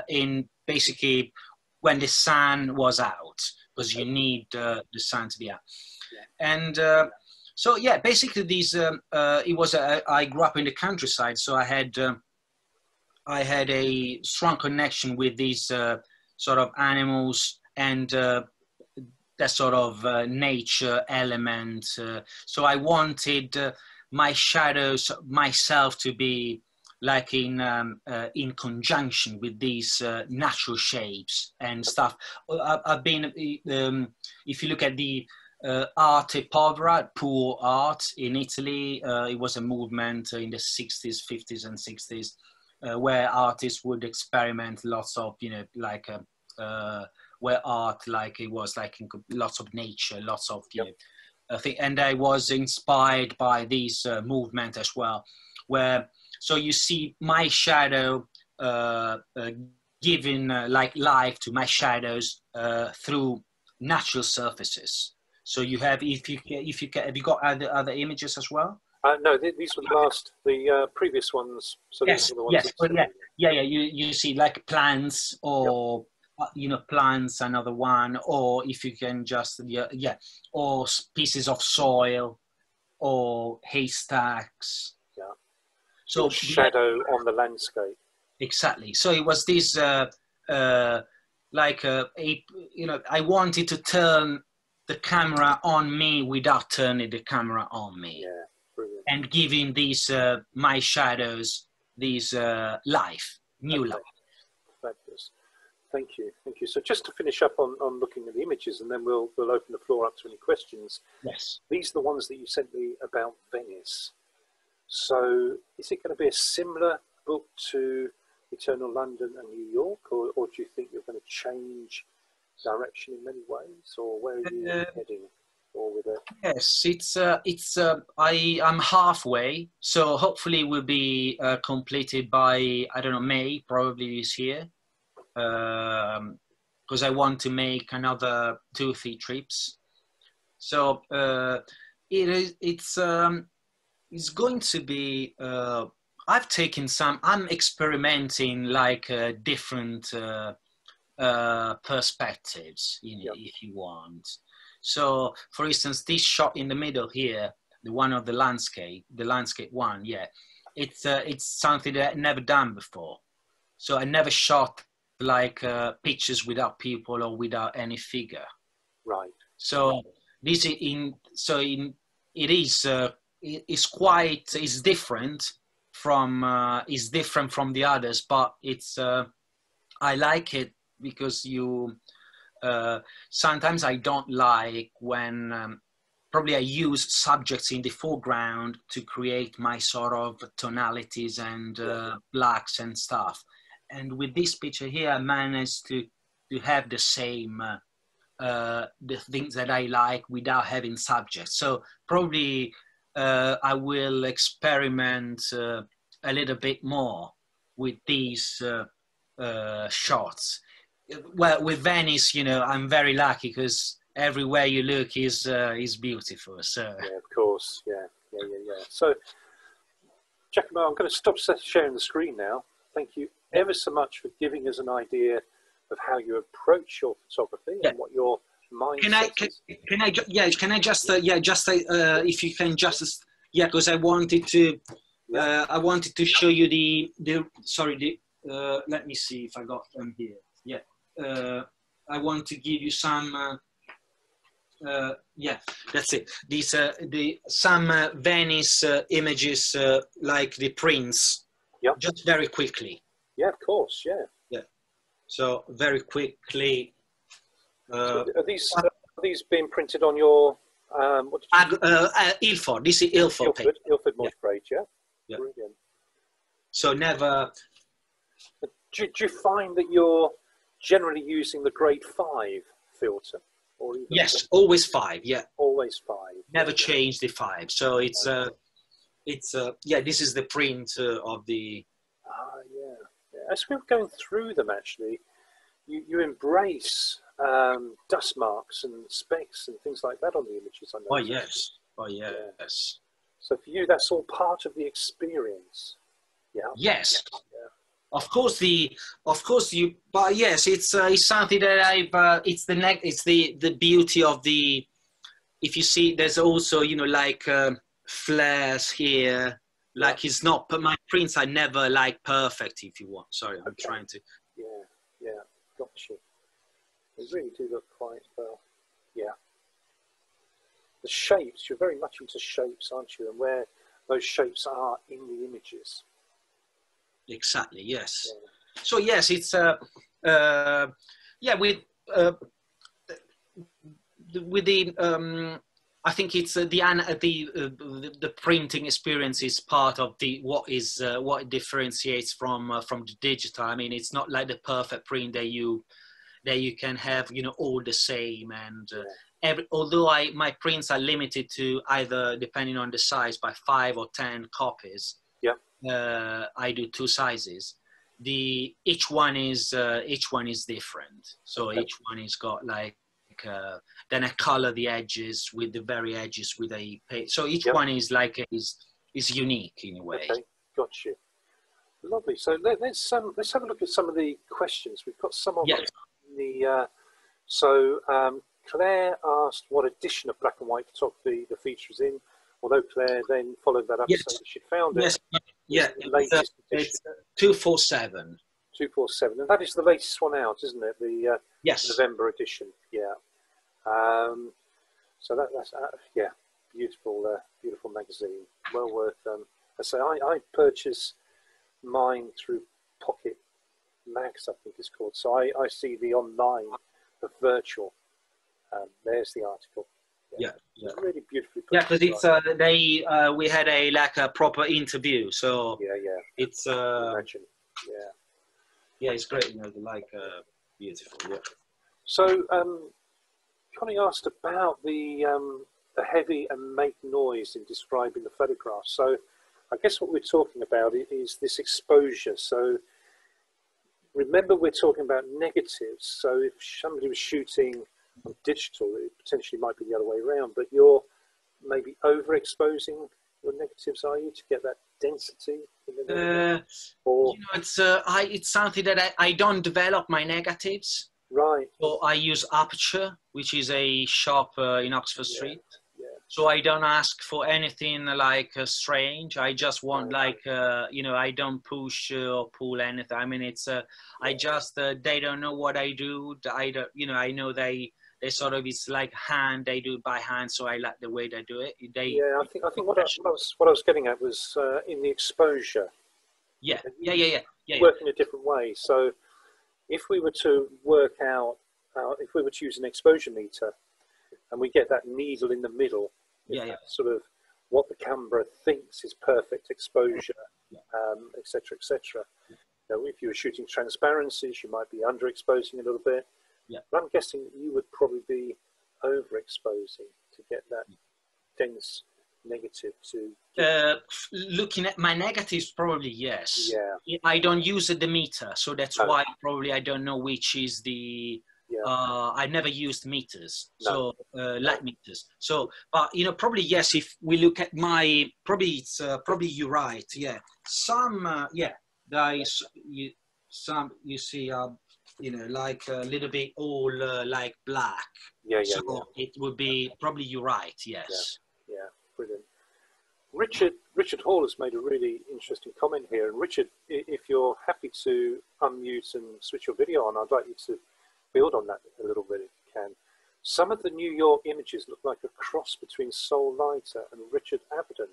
in basically when the sun was out, because you need the sun to be out. Yeah. And so yeah, basically these it was I grew up in the countryside, so I had a strong connection with these sort of animals and that sort of nature element. So I wanted my shadows, myself, to be like in conjunction with these natural shapes and stuff. I've been, if you look at the arte povera, poor art in Italy, it was a movement in the 60s, 50s and 60s, where artists would experiment lots of, you know, like where art, like it was like in lots of nature, lots of, you know, and I was inspired by this movement as well, where, so you see my shadow giving like life to my shadows through natural surfaces. So you have, if you have you got other images as well? No, these were the previous ones. So Yes, these are the ones. yes, well, yeah. You see like plants or you know, plants, another one, or if you can just or pieces of soil or haystacks. Yeah. So shadow on the landscape. Exactly. So it was this like you know, I wanted to turn the camera on me without turning the camera on me. Yeah, brilliant. And giving these my shadows these life, new life. Fabulous. Thank you, thank you. So just to finish up on looking at the images, and then we'll open the floor up to any questions. Yes. These are the ones that you sent me about Venice. So is it going to be a similar book to Eternal London and New York, or do you think you're going to change direction in many ways, or where are you heading? Or with it? Yes, I'm halfway, so hopefully will be completed by, I don't know, May, probably this year, because I want to make another 2 or 3 trips. So it's going to be, I've taken I'm experimenting like different perspectives, you know, if you want. So, for instance, this shot in the middle here, the one of the landscape one, it's something that I've never done before. So I never shot like pictures without people or without any figure. Right. So this it's different from the others, but it's I like it because sometimes I don't like when probably I use subjects in the foreground to create my sort of tonalities and blacks and stuff. And with this picture here, I managed to have the same the things that I like without having subjects. So probably I will experiment a little bit more with these shots. Well, with Venice, you know, I'm very lucky because everywhere you look is beautiful. So yeah, of course, yeah. So, Giacomo, I'm going to stop sharing the screen now. Thank you ever so much for giving us an idea of how you approach your photography and what your mindset is. Can I just if you can just because I wanted to show you let me see if I got them here. I want to give you some that's it. These some Venice images like the prints, just very quickly. Yeah, of course, yeah. So very quickly. So are these being printed on your Ilford? This is Ilford paper. Ilford Montfrage, yeah. Brilliant. So never. Do you find that you're generally using the grade 5 filter? Or even always 5. Yeah, always 5. Never change the 5. So it's this is the print of the. As we were going through them, actually, you embrace dust marks and specks and things like that on the images. I know. Oh yes. So for you, that's all part of the experience. Yeah. Yes. Of course, but yes, it's something that it's the beauty of the. If you see, there's also, you know, like flares here. Like it's not, but my prints are never like perfect. If you want, sorry, I'm trying to. Yeah, gotcha. They really do look quite well. Yeah. The shapes, you're very much into shapes, aren't you? And where those shapes are in the images. Exactly. Yes. Yeah. So yes, it's yeah, with the I think it's the printing experience is part of the what differentiates from the digital. I mean, it's not like the perfect print that you can have, you know, all the same. And although my prints are limited to either, depending on the size, by 5 or 10 copies. Yeah. I do 2 sizes. Each one is different. So each one is got like then I color the edges with the very edges with a paint. So each one is like is unique in a way. Okay, got you. Lovely. So let's have a look at some of the questions. We've got some of them in the. Claire asked what edition of black and white photography the feature is in. Although Claire then followed that up, saying she found it. Yes, the latest edition. It's 247. 247, and that is the latest one out, isn't it? The November edition. Yeah. So that's beautiful, beautiful magazine. Well worth. I say I purchased mine through Pocket Mags, I think it's called. So I see the online, the virtual. There's the article. Yeah. It's really beautifully put. Yeah, because it's we had a proper interview. So it's imagine. Yeah, it's great. You know, beautiful. Yeah. So Connie asked about the heavy and make noise in describing the photograph. So I guess what we're talking about is this exposure. So remember, we're talking about negatives. So if somebody was shooting on digital, it potentially might be the other way around, but you're maybe overexposing your negatives, are you, to get that density in the negative? Or, you know, it's something that I don't develop my negatives. Right. So I use Aperture, which is a shop in Oxford Street. Yeah. So I don't ask for anything like strange. I just want you know, I don't push or pull anything. I mean, it's I just they don't know what I do. I don't, you know, I know they sort of, it's like hand. They do it by hand, so I like the way they do it. I think what I was getting at was in the exposure. Yeah. Working a different way. So if we were to work out, if we were to use an exposure meter, and we get that needle in the middle, sort of what the camera thinks is perfect exposure, etc., etc. You know, if you were shooting transparencies, you might be underexposing a little bit. Yeah. But I'm guessing you would probably be overexposing to get that dense negative to. Looking at my negatives, probably yes. Yeah. I don't use the meter, so that's why probably I don't know which is the. I never used meters, so light meters. So, but you know, probably yes. If we look at my, probably you're right. Yeah, some some you see you know, like a little bit all like black. So it would be probably you're right. Yes. Yeah, brilliant. Richard Hall has made a really interesting comment here. And Richard, if you're happy to unmute and switch your video on, I'd like you to build on that a little bit if you can. Some of the New York images look like a cross between Sol Leiter and Richard Avedon.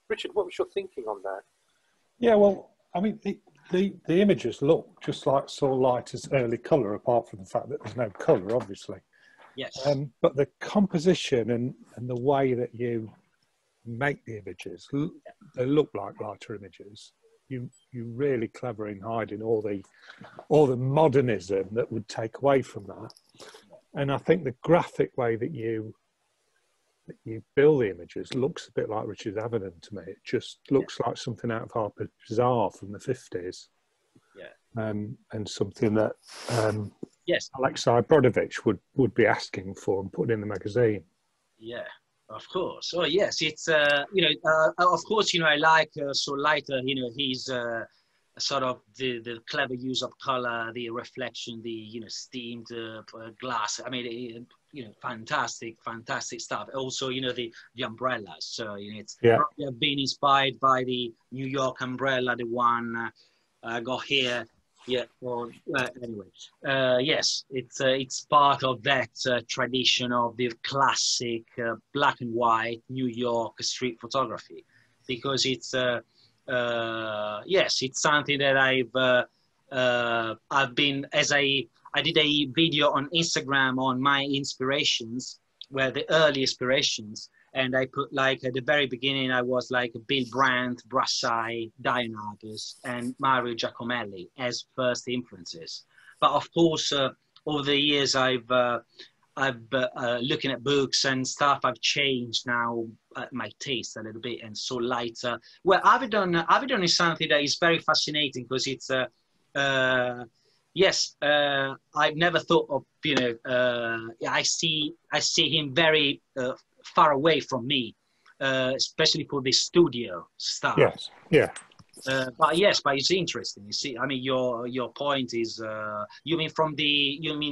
Richard, what was your thinking on that? Yeah, well, I mean, the images look just like Sol Leiter's early colour, apart from the fact that there's no colour, obviously. Yes. But the composition and the way that you make the images, they look like Leiter images. You're really clever in hiding all the modernism that would take away from that. And I think the graphic way that you build the images looks a bit like Richard Avedon to me. It just looks like something out of Harper's Bazaar from the 50s. Yeah. And something that Alexei Brodovich would be asking for and putting in the magazine. Yeah. Of course. Oh, yes. It's, you know, of course, you know, I like Sol Leiter, you know, he's sort of the clever use of color, the reflection, the, you know, steamed glass. I mean, you know, fantastic stuff. Also, you know, the umbrellas. So, you know, it's probably been inspired by the New York umbrella, the one I got here. Yeah. Well, anyway, yes, it's part of that tradition of the classic black and white New York street photography, because it's yes, it's something that I've been, I did a video on Instagram on my inspirations, where the early inspirations, and I put like at the very beginning, I was like Bill Brandt, Brassai, Dionysus, and Mario Giacomelli as first influences. But of course, over the years, I've looking at books and stuff, I've changed now my taste a little bit, and so lighter. Well, Avedon is something that is very fascinating because it's yes, I've never thought of, you know, I see him very far away from me, especially for the studio stuff. Yes, yeah. But yes, but it's interesting. You see, I mean, your point is, you mean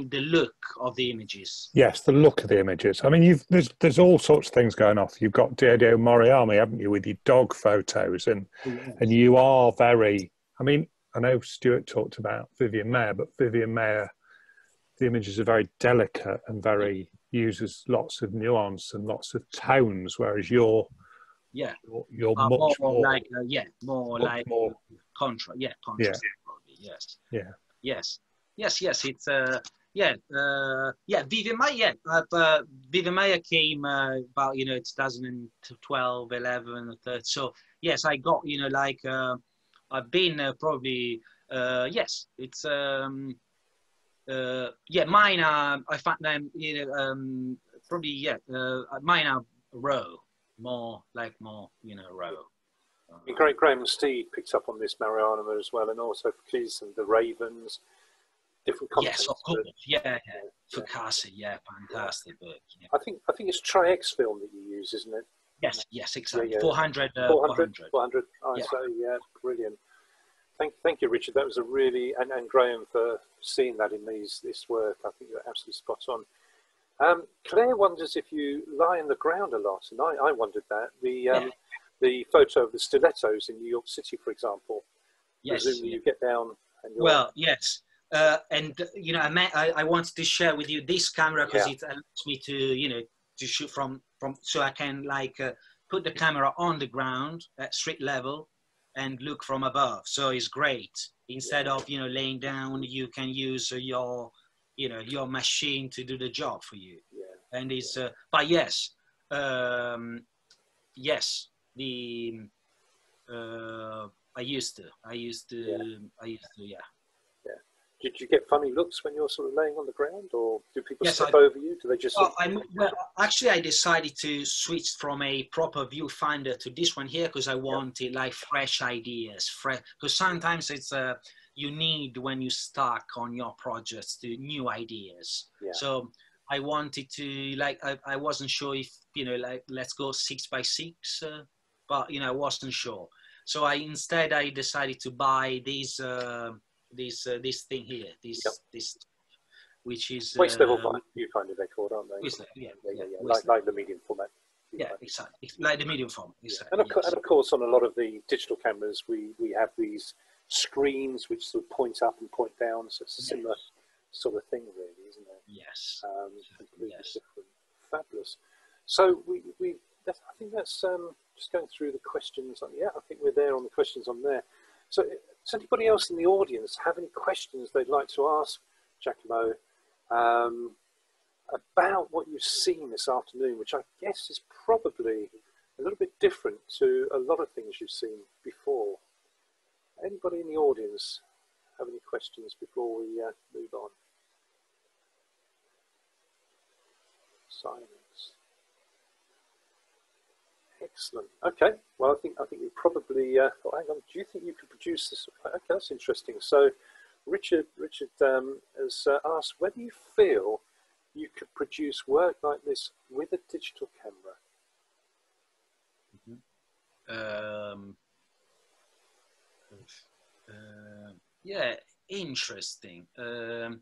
the look of the images? Yes, the look of the images. I mean, there's all sorts of things going off. You've got Diego Moriarty, haven't you, with your dog photos, and you are very. I mean, I know Stewart talked about Vivian Mayer, but Vivian Mayer, the images are very delicate and very uses lots of nuance and lots of tones, whereas you're much more like more like contrast. Yeah, contrast. Yeah. Yes. Yeah. Yes. It's Vivian Mayer. Vivian Mayer came about 2012, 11, 13. So yes, I got like I've been probably yes. It's mine are, I find them probably mine are raw. More raw. Great Graham and Steve picked up on this Mariana as well, and also Foucault's and the Ravens, different contents. Yes, of course. Yeah. Foucault, fantastic book. Yeah. I think it's Tri-X film that you use, isn't it? Yes, exactly. Yeah. 400. 400 ISO, yeah, brilliant. Thank you, Richard. That was a really, and Graham for seeing that in this work. I think you're absolutely spot on. Claire wonders if you lie on the ground a lot, and I wondered that. The photo of the stilettos in New York City, for example. Yes. Presumably you get down and you're... Well, yes. And I wanted to share with you this camera because it allows me to to shoot from so I can put the camera on the ground at street level and look from above. So it's great. Instead of laying down, you can use your machine to do the job for you. And it's but yes, yes, the I used to Did you get funny looks when you're sort of laying on the ground, or do people step over you? Do they just actually I decided to switch from a proper viewfinder to this one here because I wanted like fresh ideas, because sometimes it's you need, when you stuck on your projects, the new ideas. So I wanted to I wasn't sure if let's go 6x6, but I wasn't sure. So I decided to buy these this thing here, this which is waist level viewfinder they're called, aren't they? Like the medium format. Yeah, exactly. Like the medium format. Exactly. And of course, on a lot of the digital cameras, we have these screens which sort of point up and point down, so it's a similar sort of thing, really, isn't it? Yes. Completely different. Fabulous. So I think that's just going through the questions. I think we're there on the questions on there. So does anybody else in the audience have any questions they'd like to ask Giacomo about what you've seen this afternoon, which I guess is probably a little bit different to a lot of things you've seen before? Anybody in the audience have any questions before we move on? Silence. Excellent. Okay. Well, I think you probably. Hang on. Do you think you could produce this? Okay, that's interesting. So, Richard has asked whether you feel you could produce work like this with a digital camera. Yeah, interesting. I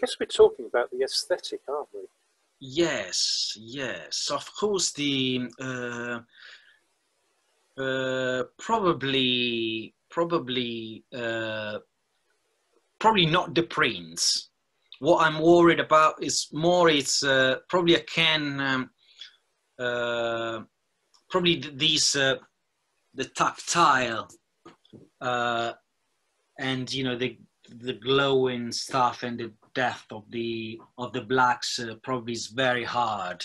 guess we're talking about the aesthetic, aren't we? Yes. Of course, probably not the prints, what I'm worried about is more, it's probably I can, probably these, the tactile, and you know, the glowing stuff and the depth of the blacks probably is very hard.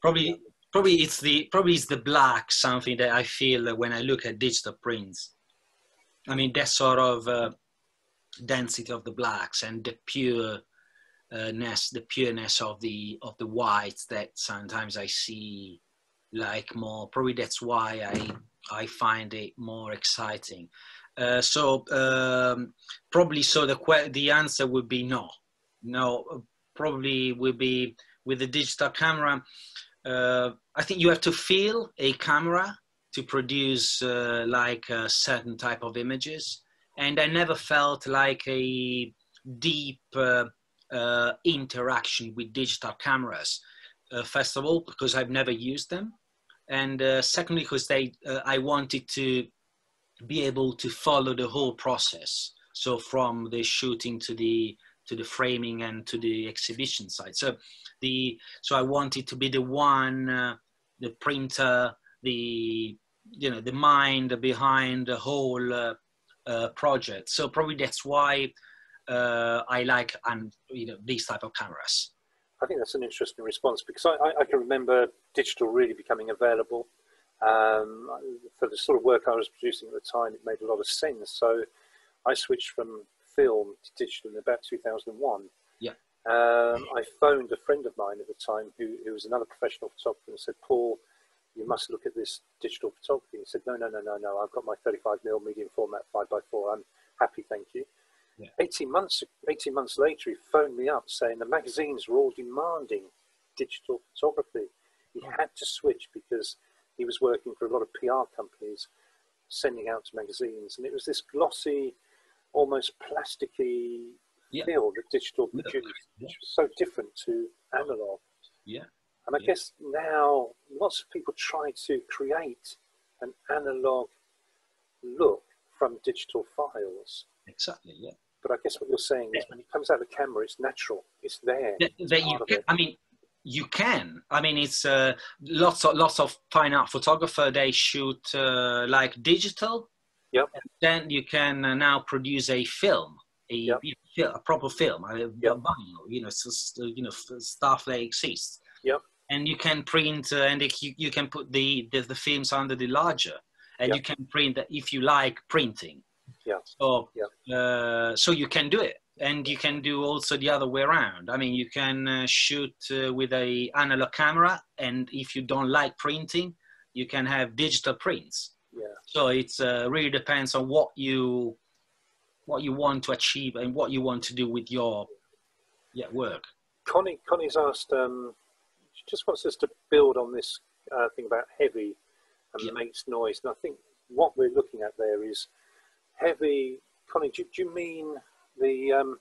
Probably it's the black something that I feel that when I look at digital prints. I mean, that sort of density of the blacks and the pureness of the whites that sometimes I see like more. Probably that's why I find it more exciting. Probably so the answer would be no. Probably would be with the digital camera. I think you have to feel a camera to produce like a certain type of images, and I never felt like a deep interaction with digital cameras. First of all, because I've never used them, and secondly, because I wanted to be able to follow the whole process. So from the shooting to the framing and to the exhibition side. So I wanted to be the one, the printer, the mind behind the whole project. So probably that's why I like these type of cameras. I think that's an interesting response, because I can remember digital really becoming available. For the sort of work I was producing at the time, it made a lot of sense. So I switched from film to digital in about 2001. Yeah. I phoned a friend of mine at the time who was another professional photographer and said, "Paul, you must look at this digital photography." He said, no, I've got my 35mm medium format 5x4. I'm happy, thank you. Yeah. 18 months later, he phoned me up saying the magazines were all demanding digital photography. He had to switch because he was working for a lot of PR companies sending out to magazines. And it was this glossy, almost plasticky feel that digital produced, which was so different to analog. Yeah. And I guess now lots of people try to create an analog look from digital files. Exactly, yeah. But I guess what you're saying is when it comes out of the camera, it's natural. It's there. You can. I mean, it's lots of fine art photographer. They shoot like digital. Yep. And then you can now produce a film, a proper film, vinyl. Stuff that exists. Yep. And you can print, and you can put the films under the larger, and you can print if you like printing. Yeah. So you can do it, and you can do also the other way around. I mean, you can shoot with a analog camera, and if you don't like printing, you can have digital prints. Yeah. So it's really depends on what you want to achieve and what you want to do with your work. Connie's asked. She just wants us to build on this thing about heavy and makes noise. And I think what we're looking at there is heavy. Connie, do you mean the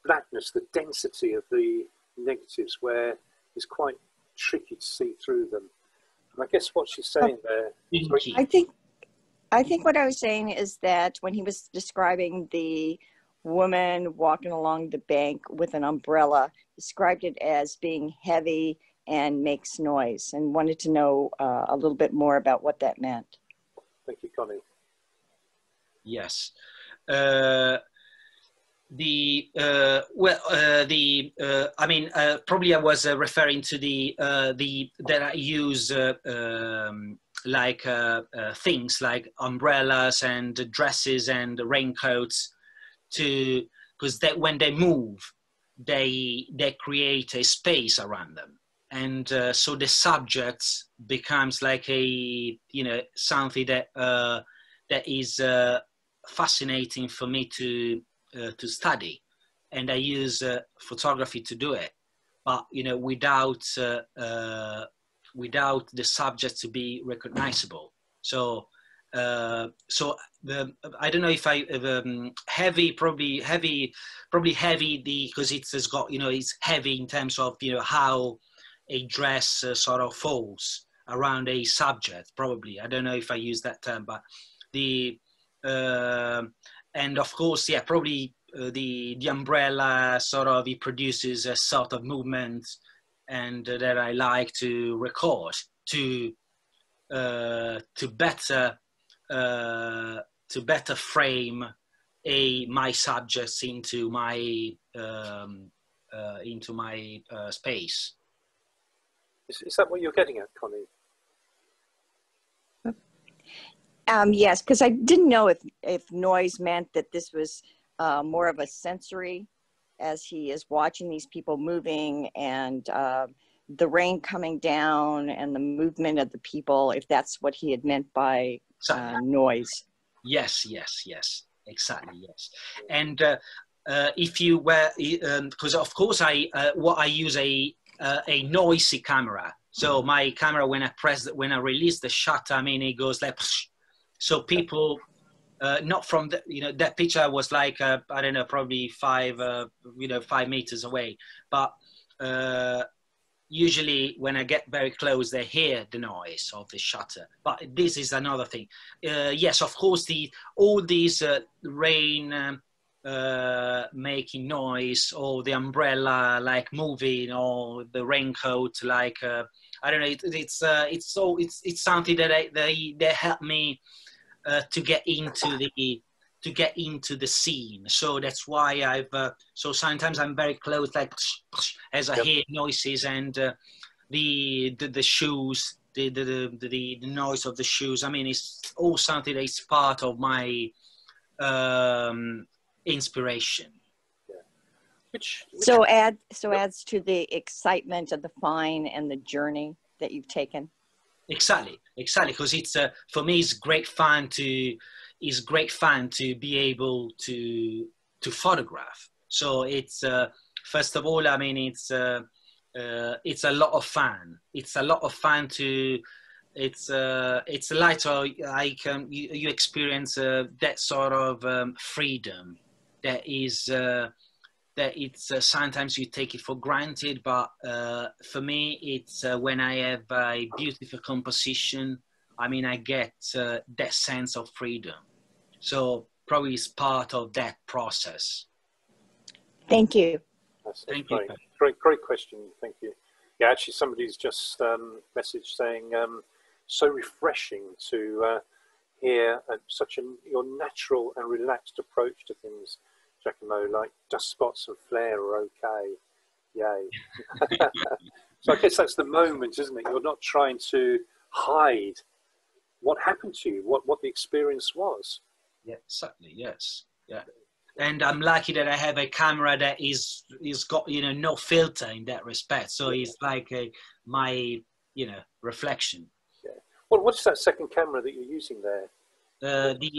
blackness, the density of the negatives, where it's quite tricky to see through them? And I guess what she's saying there. I think what I was saying is that when he was describing the woman walking along the bank with an umbrella, described it as being heavy and makes noise, and wanted to know a little bit more about what that meant. Thank you, Connie. Yes. Probably I was referring to that I use things like umbrellas and dresses and raincoats because when they move, they create a space around them, and so the subject becomes like something that is fascinating for me to study, and I use photography to do it, but without the subject to be recognizable. So I don't know if heavy, probably heavy because it's got it's heavy in terms of how a dress sort of falls around a subject. Probably I don't know if I use that term, but and of course probably the umbrella sort of, it produces a sort of movement, and that I like to record to better frame my subjects into my space. Is that what you're getting at, Connie? Yes, because I didn't know if noise meant that this was more of a sensory, as he is watching these people moving, and the rain coming down and the movement of the people, if that's what he had meant by noise. Yes, exactly, yes. And if you were, because of course I use a noisy camera. So my camera, when I release the shutter, I mean, it goes like, so people, not from the, that picture was like, I don't know, probably 5 meters away. But usually when I get very close, they hear the noise of the shutter. But this is another thing. Yes, of course, all these rain making noise, or the umbrella like moving, or the raincoat like I don't know. It's something that they help me to get into the scene. So that's why I've so sometimes I'm very close, like as I hear noises, and the shoes, the noise of the shoes. I mean, it's all something that is part of my inspiration. Which adds to the excitement of the find and the journey that you've taken. Exactly, because it's for me, it's great fun to be able to photograph. So it's first of all, I mean, it's a lot of fun. It's a lot of fun to. It's like you experience that sort of freedom that is. That it's sometimes you take it for granted, but for me, it's when I have a beautiful composition, I mean, I get that sense of freedom. So probably it's part of that process. Thank you. Thank you. Great question. Thank you. Yeah, actually, somebody's just messaged saying, so refreshing to hear your natural and relaxed approach to things, Giacomo, like dust spots and flare are okay. Yay. So I guess that's the moment, isn't it? You're not trying to hide what happened to you, what the experience was. Yeah, certainly, yes. Yeah. And I'm lucky that I have a camera that is got, no filter in that respect. So it's like my, reflection. Yeah. Well, what's that second camera that you're using there?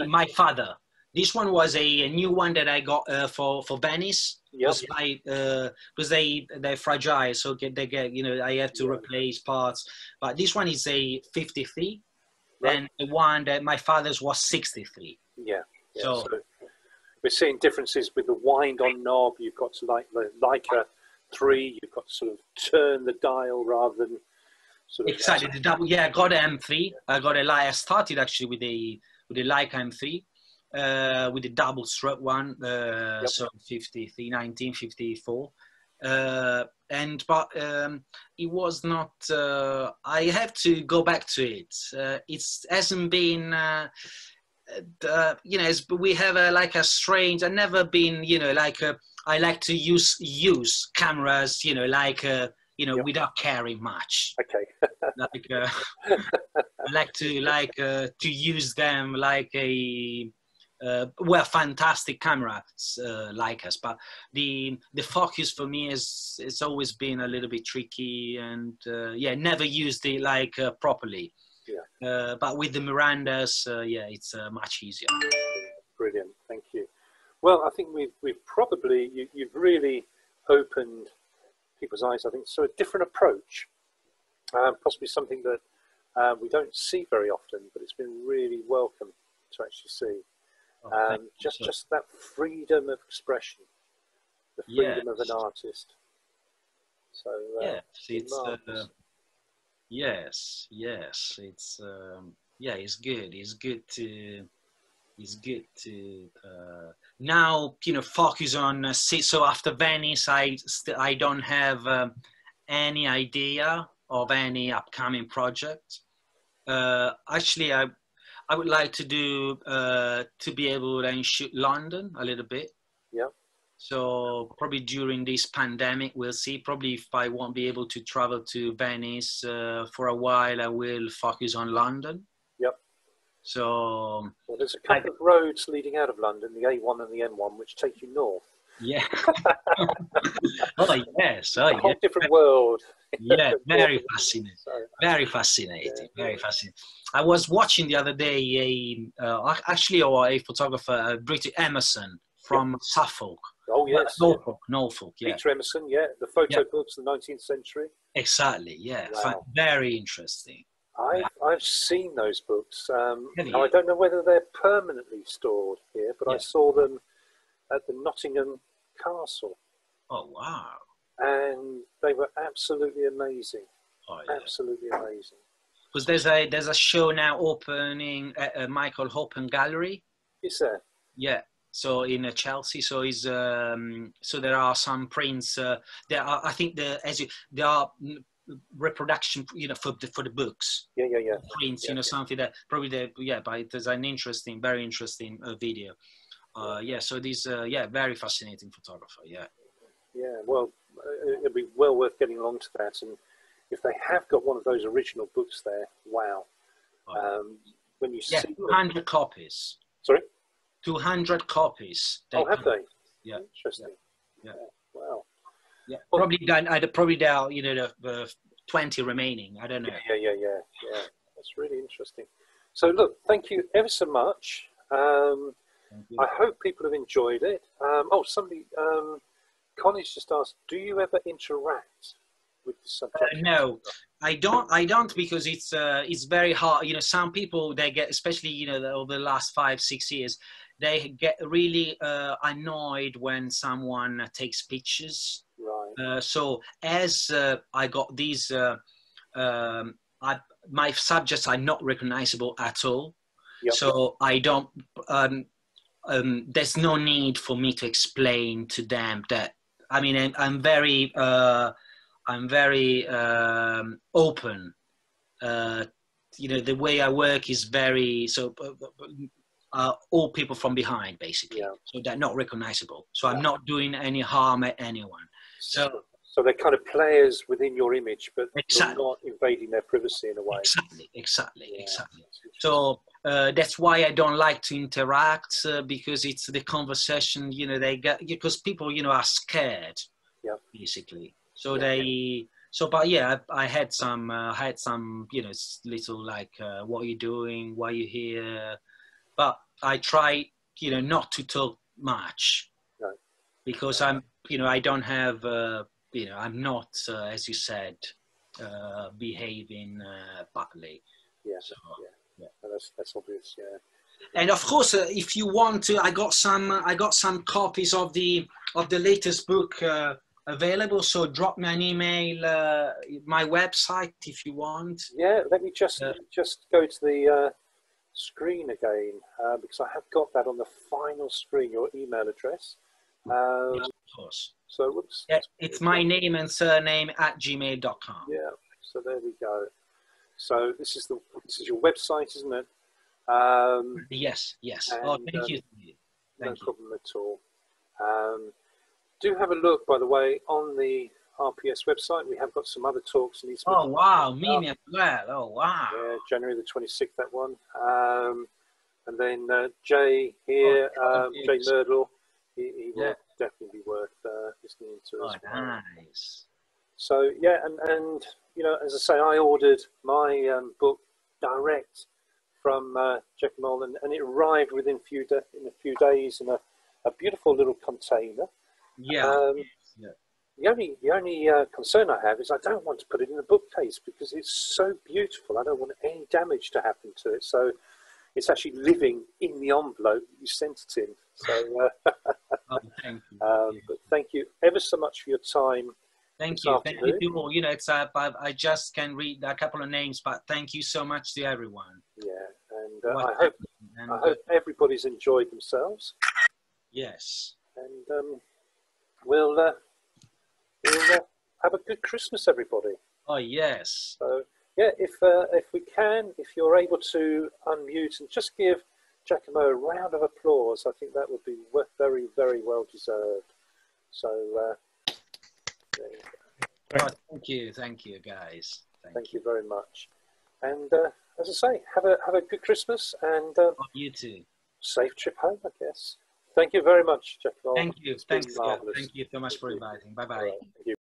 My father. This one was a new one that I got for Venice. Yep. Because they're fragile, so they get I have to replace parts. But this one is a 53, right. And the one that my father's was 63. Yeah. So we're seeing differences with the wind on knob. You've got to like the Leica 3. You've got to sort of turn the dial rather than sort of exactly the double. Yeah, I got an M3. I started actually with the Leica M3. With the double stroke one, so 53, 1954. But it was not, I have to go back to it. It hasn't been, we have a strange, I've never been, I like to use cameras, without caring much. Okay. I like to use them like a, fantastic cameras like us, but the focus for me it's always been a little bit tricky, and never used it properly. But with the Mirandas, it's much easier. Brilliant, thank you. Well, I think we've probably you've really opened people's eyes. I think so, a different approach, possibly something that we don't see very often, but it's been really welcome to actually see. Just that freedom of expression, the freedom of an artist. So it's it's good. It's good to now, you know, focus on so after Venice, I don't have any idea of any upcoming project. Actually, I would like to do to be able to shoot London a little bit. Yeah. So probably during this pandemic, we'll see. Probably if I won't be able to travel to Venice for a while, I will focus on London. Yep. So well, there's a couple of roads leading out of London, the A1 and the M1, which take you north. Yeah. Oh yes. Oh, a whole different world. Yeah, very fascinating. So, very fascinating. Yeah, very fascinating. I was watching the other day a photographer, British Emerson from Suffolk. Oh yes. Norfolk. Yeah. Peter Emerson, yeah, the photo books of the 19th century. Exactly. Yeah. Wow. Very interesting. I've seen those books. Have now I don't know whether they're permanently stored here, but I saw them at the Nottingham Castle. Oh wow. And they were absolutely amazing. Oh, yeah. Absolutely amazing. Because there's a show now opening at Michael Hoppen Gallery. Is there? Yeah. So in Chelsea, so is so there are some prints. There are, I think, there are reproduction, you know, for the books. Yeah. Prints, you know, something that probably but there's an interesting, very interesting video. So these very fascinating photographer. Yeah. Yeah. Well, it'd be well worth getting along to that, and if they have got one of those original books there, wow. When you see 200 copies. Sorry. 200 copies. Have they? Yeah. Interesting. Yeah. Wow. Yeah. Probably there are, you know, the 20 remaining. I don't know. Yeah. That's really interesting. So look, thank you ever so much. I hope people have enjoyed it. Connie's just asked, do you ever interact with the subject? No, I don't because it's very hard. You know, some people, they get, especially, you know, over the last 5-6 years, they get really annoyed when someone takes pictures. Right. So as I got these, my subjects are not recognizable at all. Yep. So I don't, there's no need for me to explain to them that, I mean, I'm very open. You know, the way I work is very, all people from behind, basically. Yeah. So they're not recognizable. So I'm not doing any harm at anyone. So they're kind of players within your image, but exactly. you're not invading their privacy in a way. Exactly. So that's why I don't like to interact, because it's the conversation, you know, they get, because people, you know, are scared, basically. So I had some, you know, little like, what are you doing? Why are you here? But I try, you know, not to talk much, because I'm, you know, I don't have, you know, I'm not, as you said, behaving badly. Yeah. So, that's obvious. Yeah. And of course, if you want to, I got some copies of the latest book available. So drop me an email, my website if you want. Yeah. Let me just go to the screen again, because I have got that on the final screen. Your email address. Of course. So whoops. Yeah, it's my name and surname @gmail.com. Yeah. So there we go. So this is your website, isn't it? Yes. And, thank you. No problem at all. Do have a look, by the way, on the RPS website. We have got some other talks in East Midlands. Oh wow, me as well. Oh wow. Yeah, January the 26th, that one. And then Jay here, Jay Myrtle, he will definitely be worth listening to as well. Nice. So yeah, and you know, as I say, I ordered my book direct from Giacomo, and it arrived within a few days in a beautiful little container. Yeah. The only concern I have is I don't want to put it in a bookcase because it's so beautiful. I don't want any damage to happen to it. So it's actually living in the envelope that you sent it in. So, thank you. But thank you ever so much for your time. Thank you. Thank you. You know, it's I just can read a couple of names, but thank you so much to everyone. Yeah, and I hope everybody's enjoyed themselves. Yes. And we'll have a good Christmas, everybody. Oh, yes. So yeah, if we can, if you're able to unmute and just give Giacomo a round of applause, I think that would be very, very well deserved. So there you go. Oh, thank you, guys. Thank you very much. And as I say, have a good Christmas and You too. safe trip home, I guess. Thank you very much, Giacomo. Thank you. It's been Thanks. marvelous. Thank you so much for inviting. Bye bye. All right, thank you.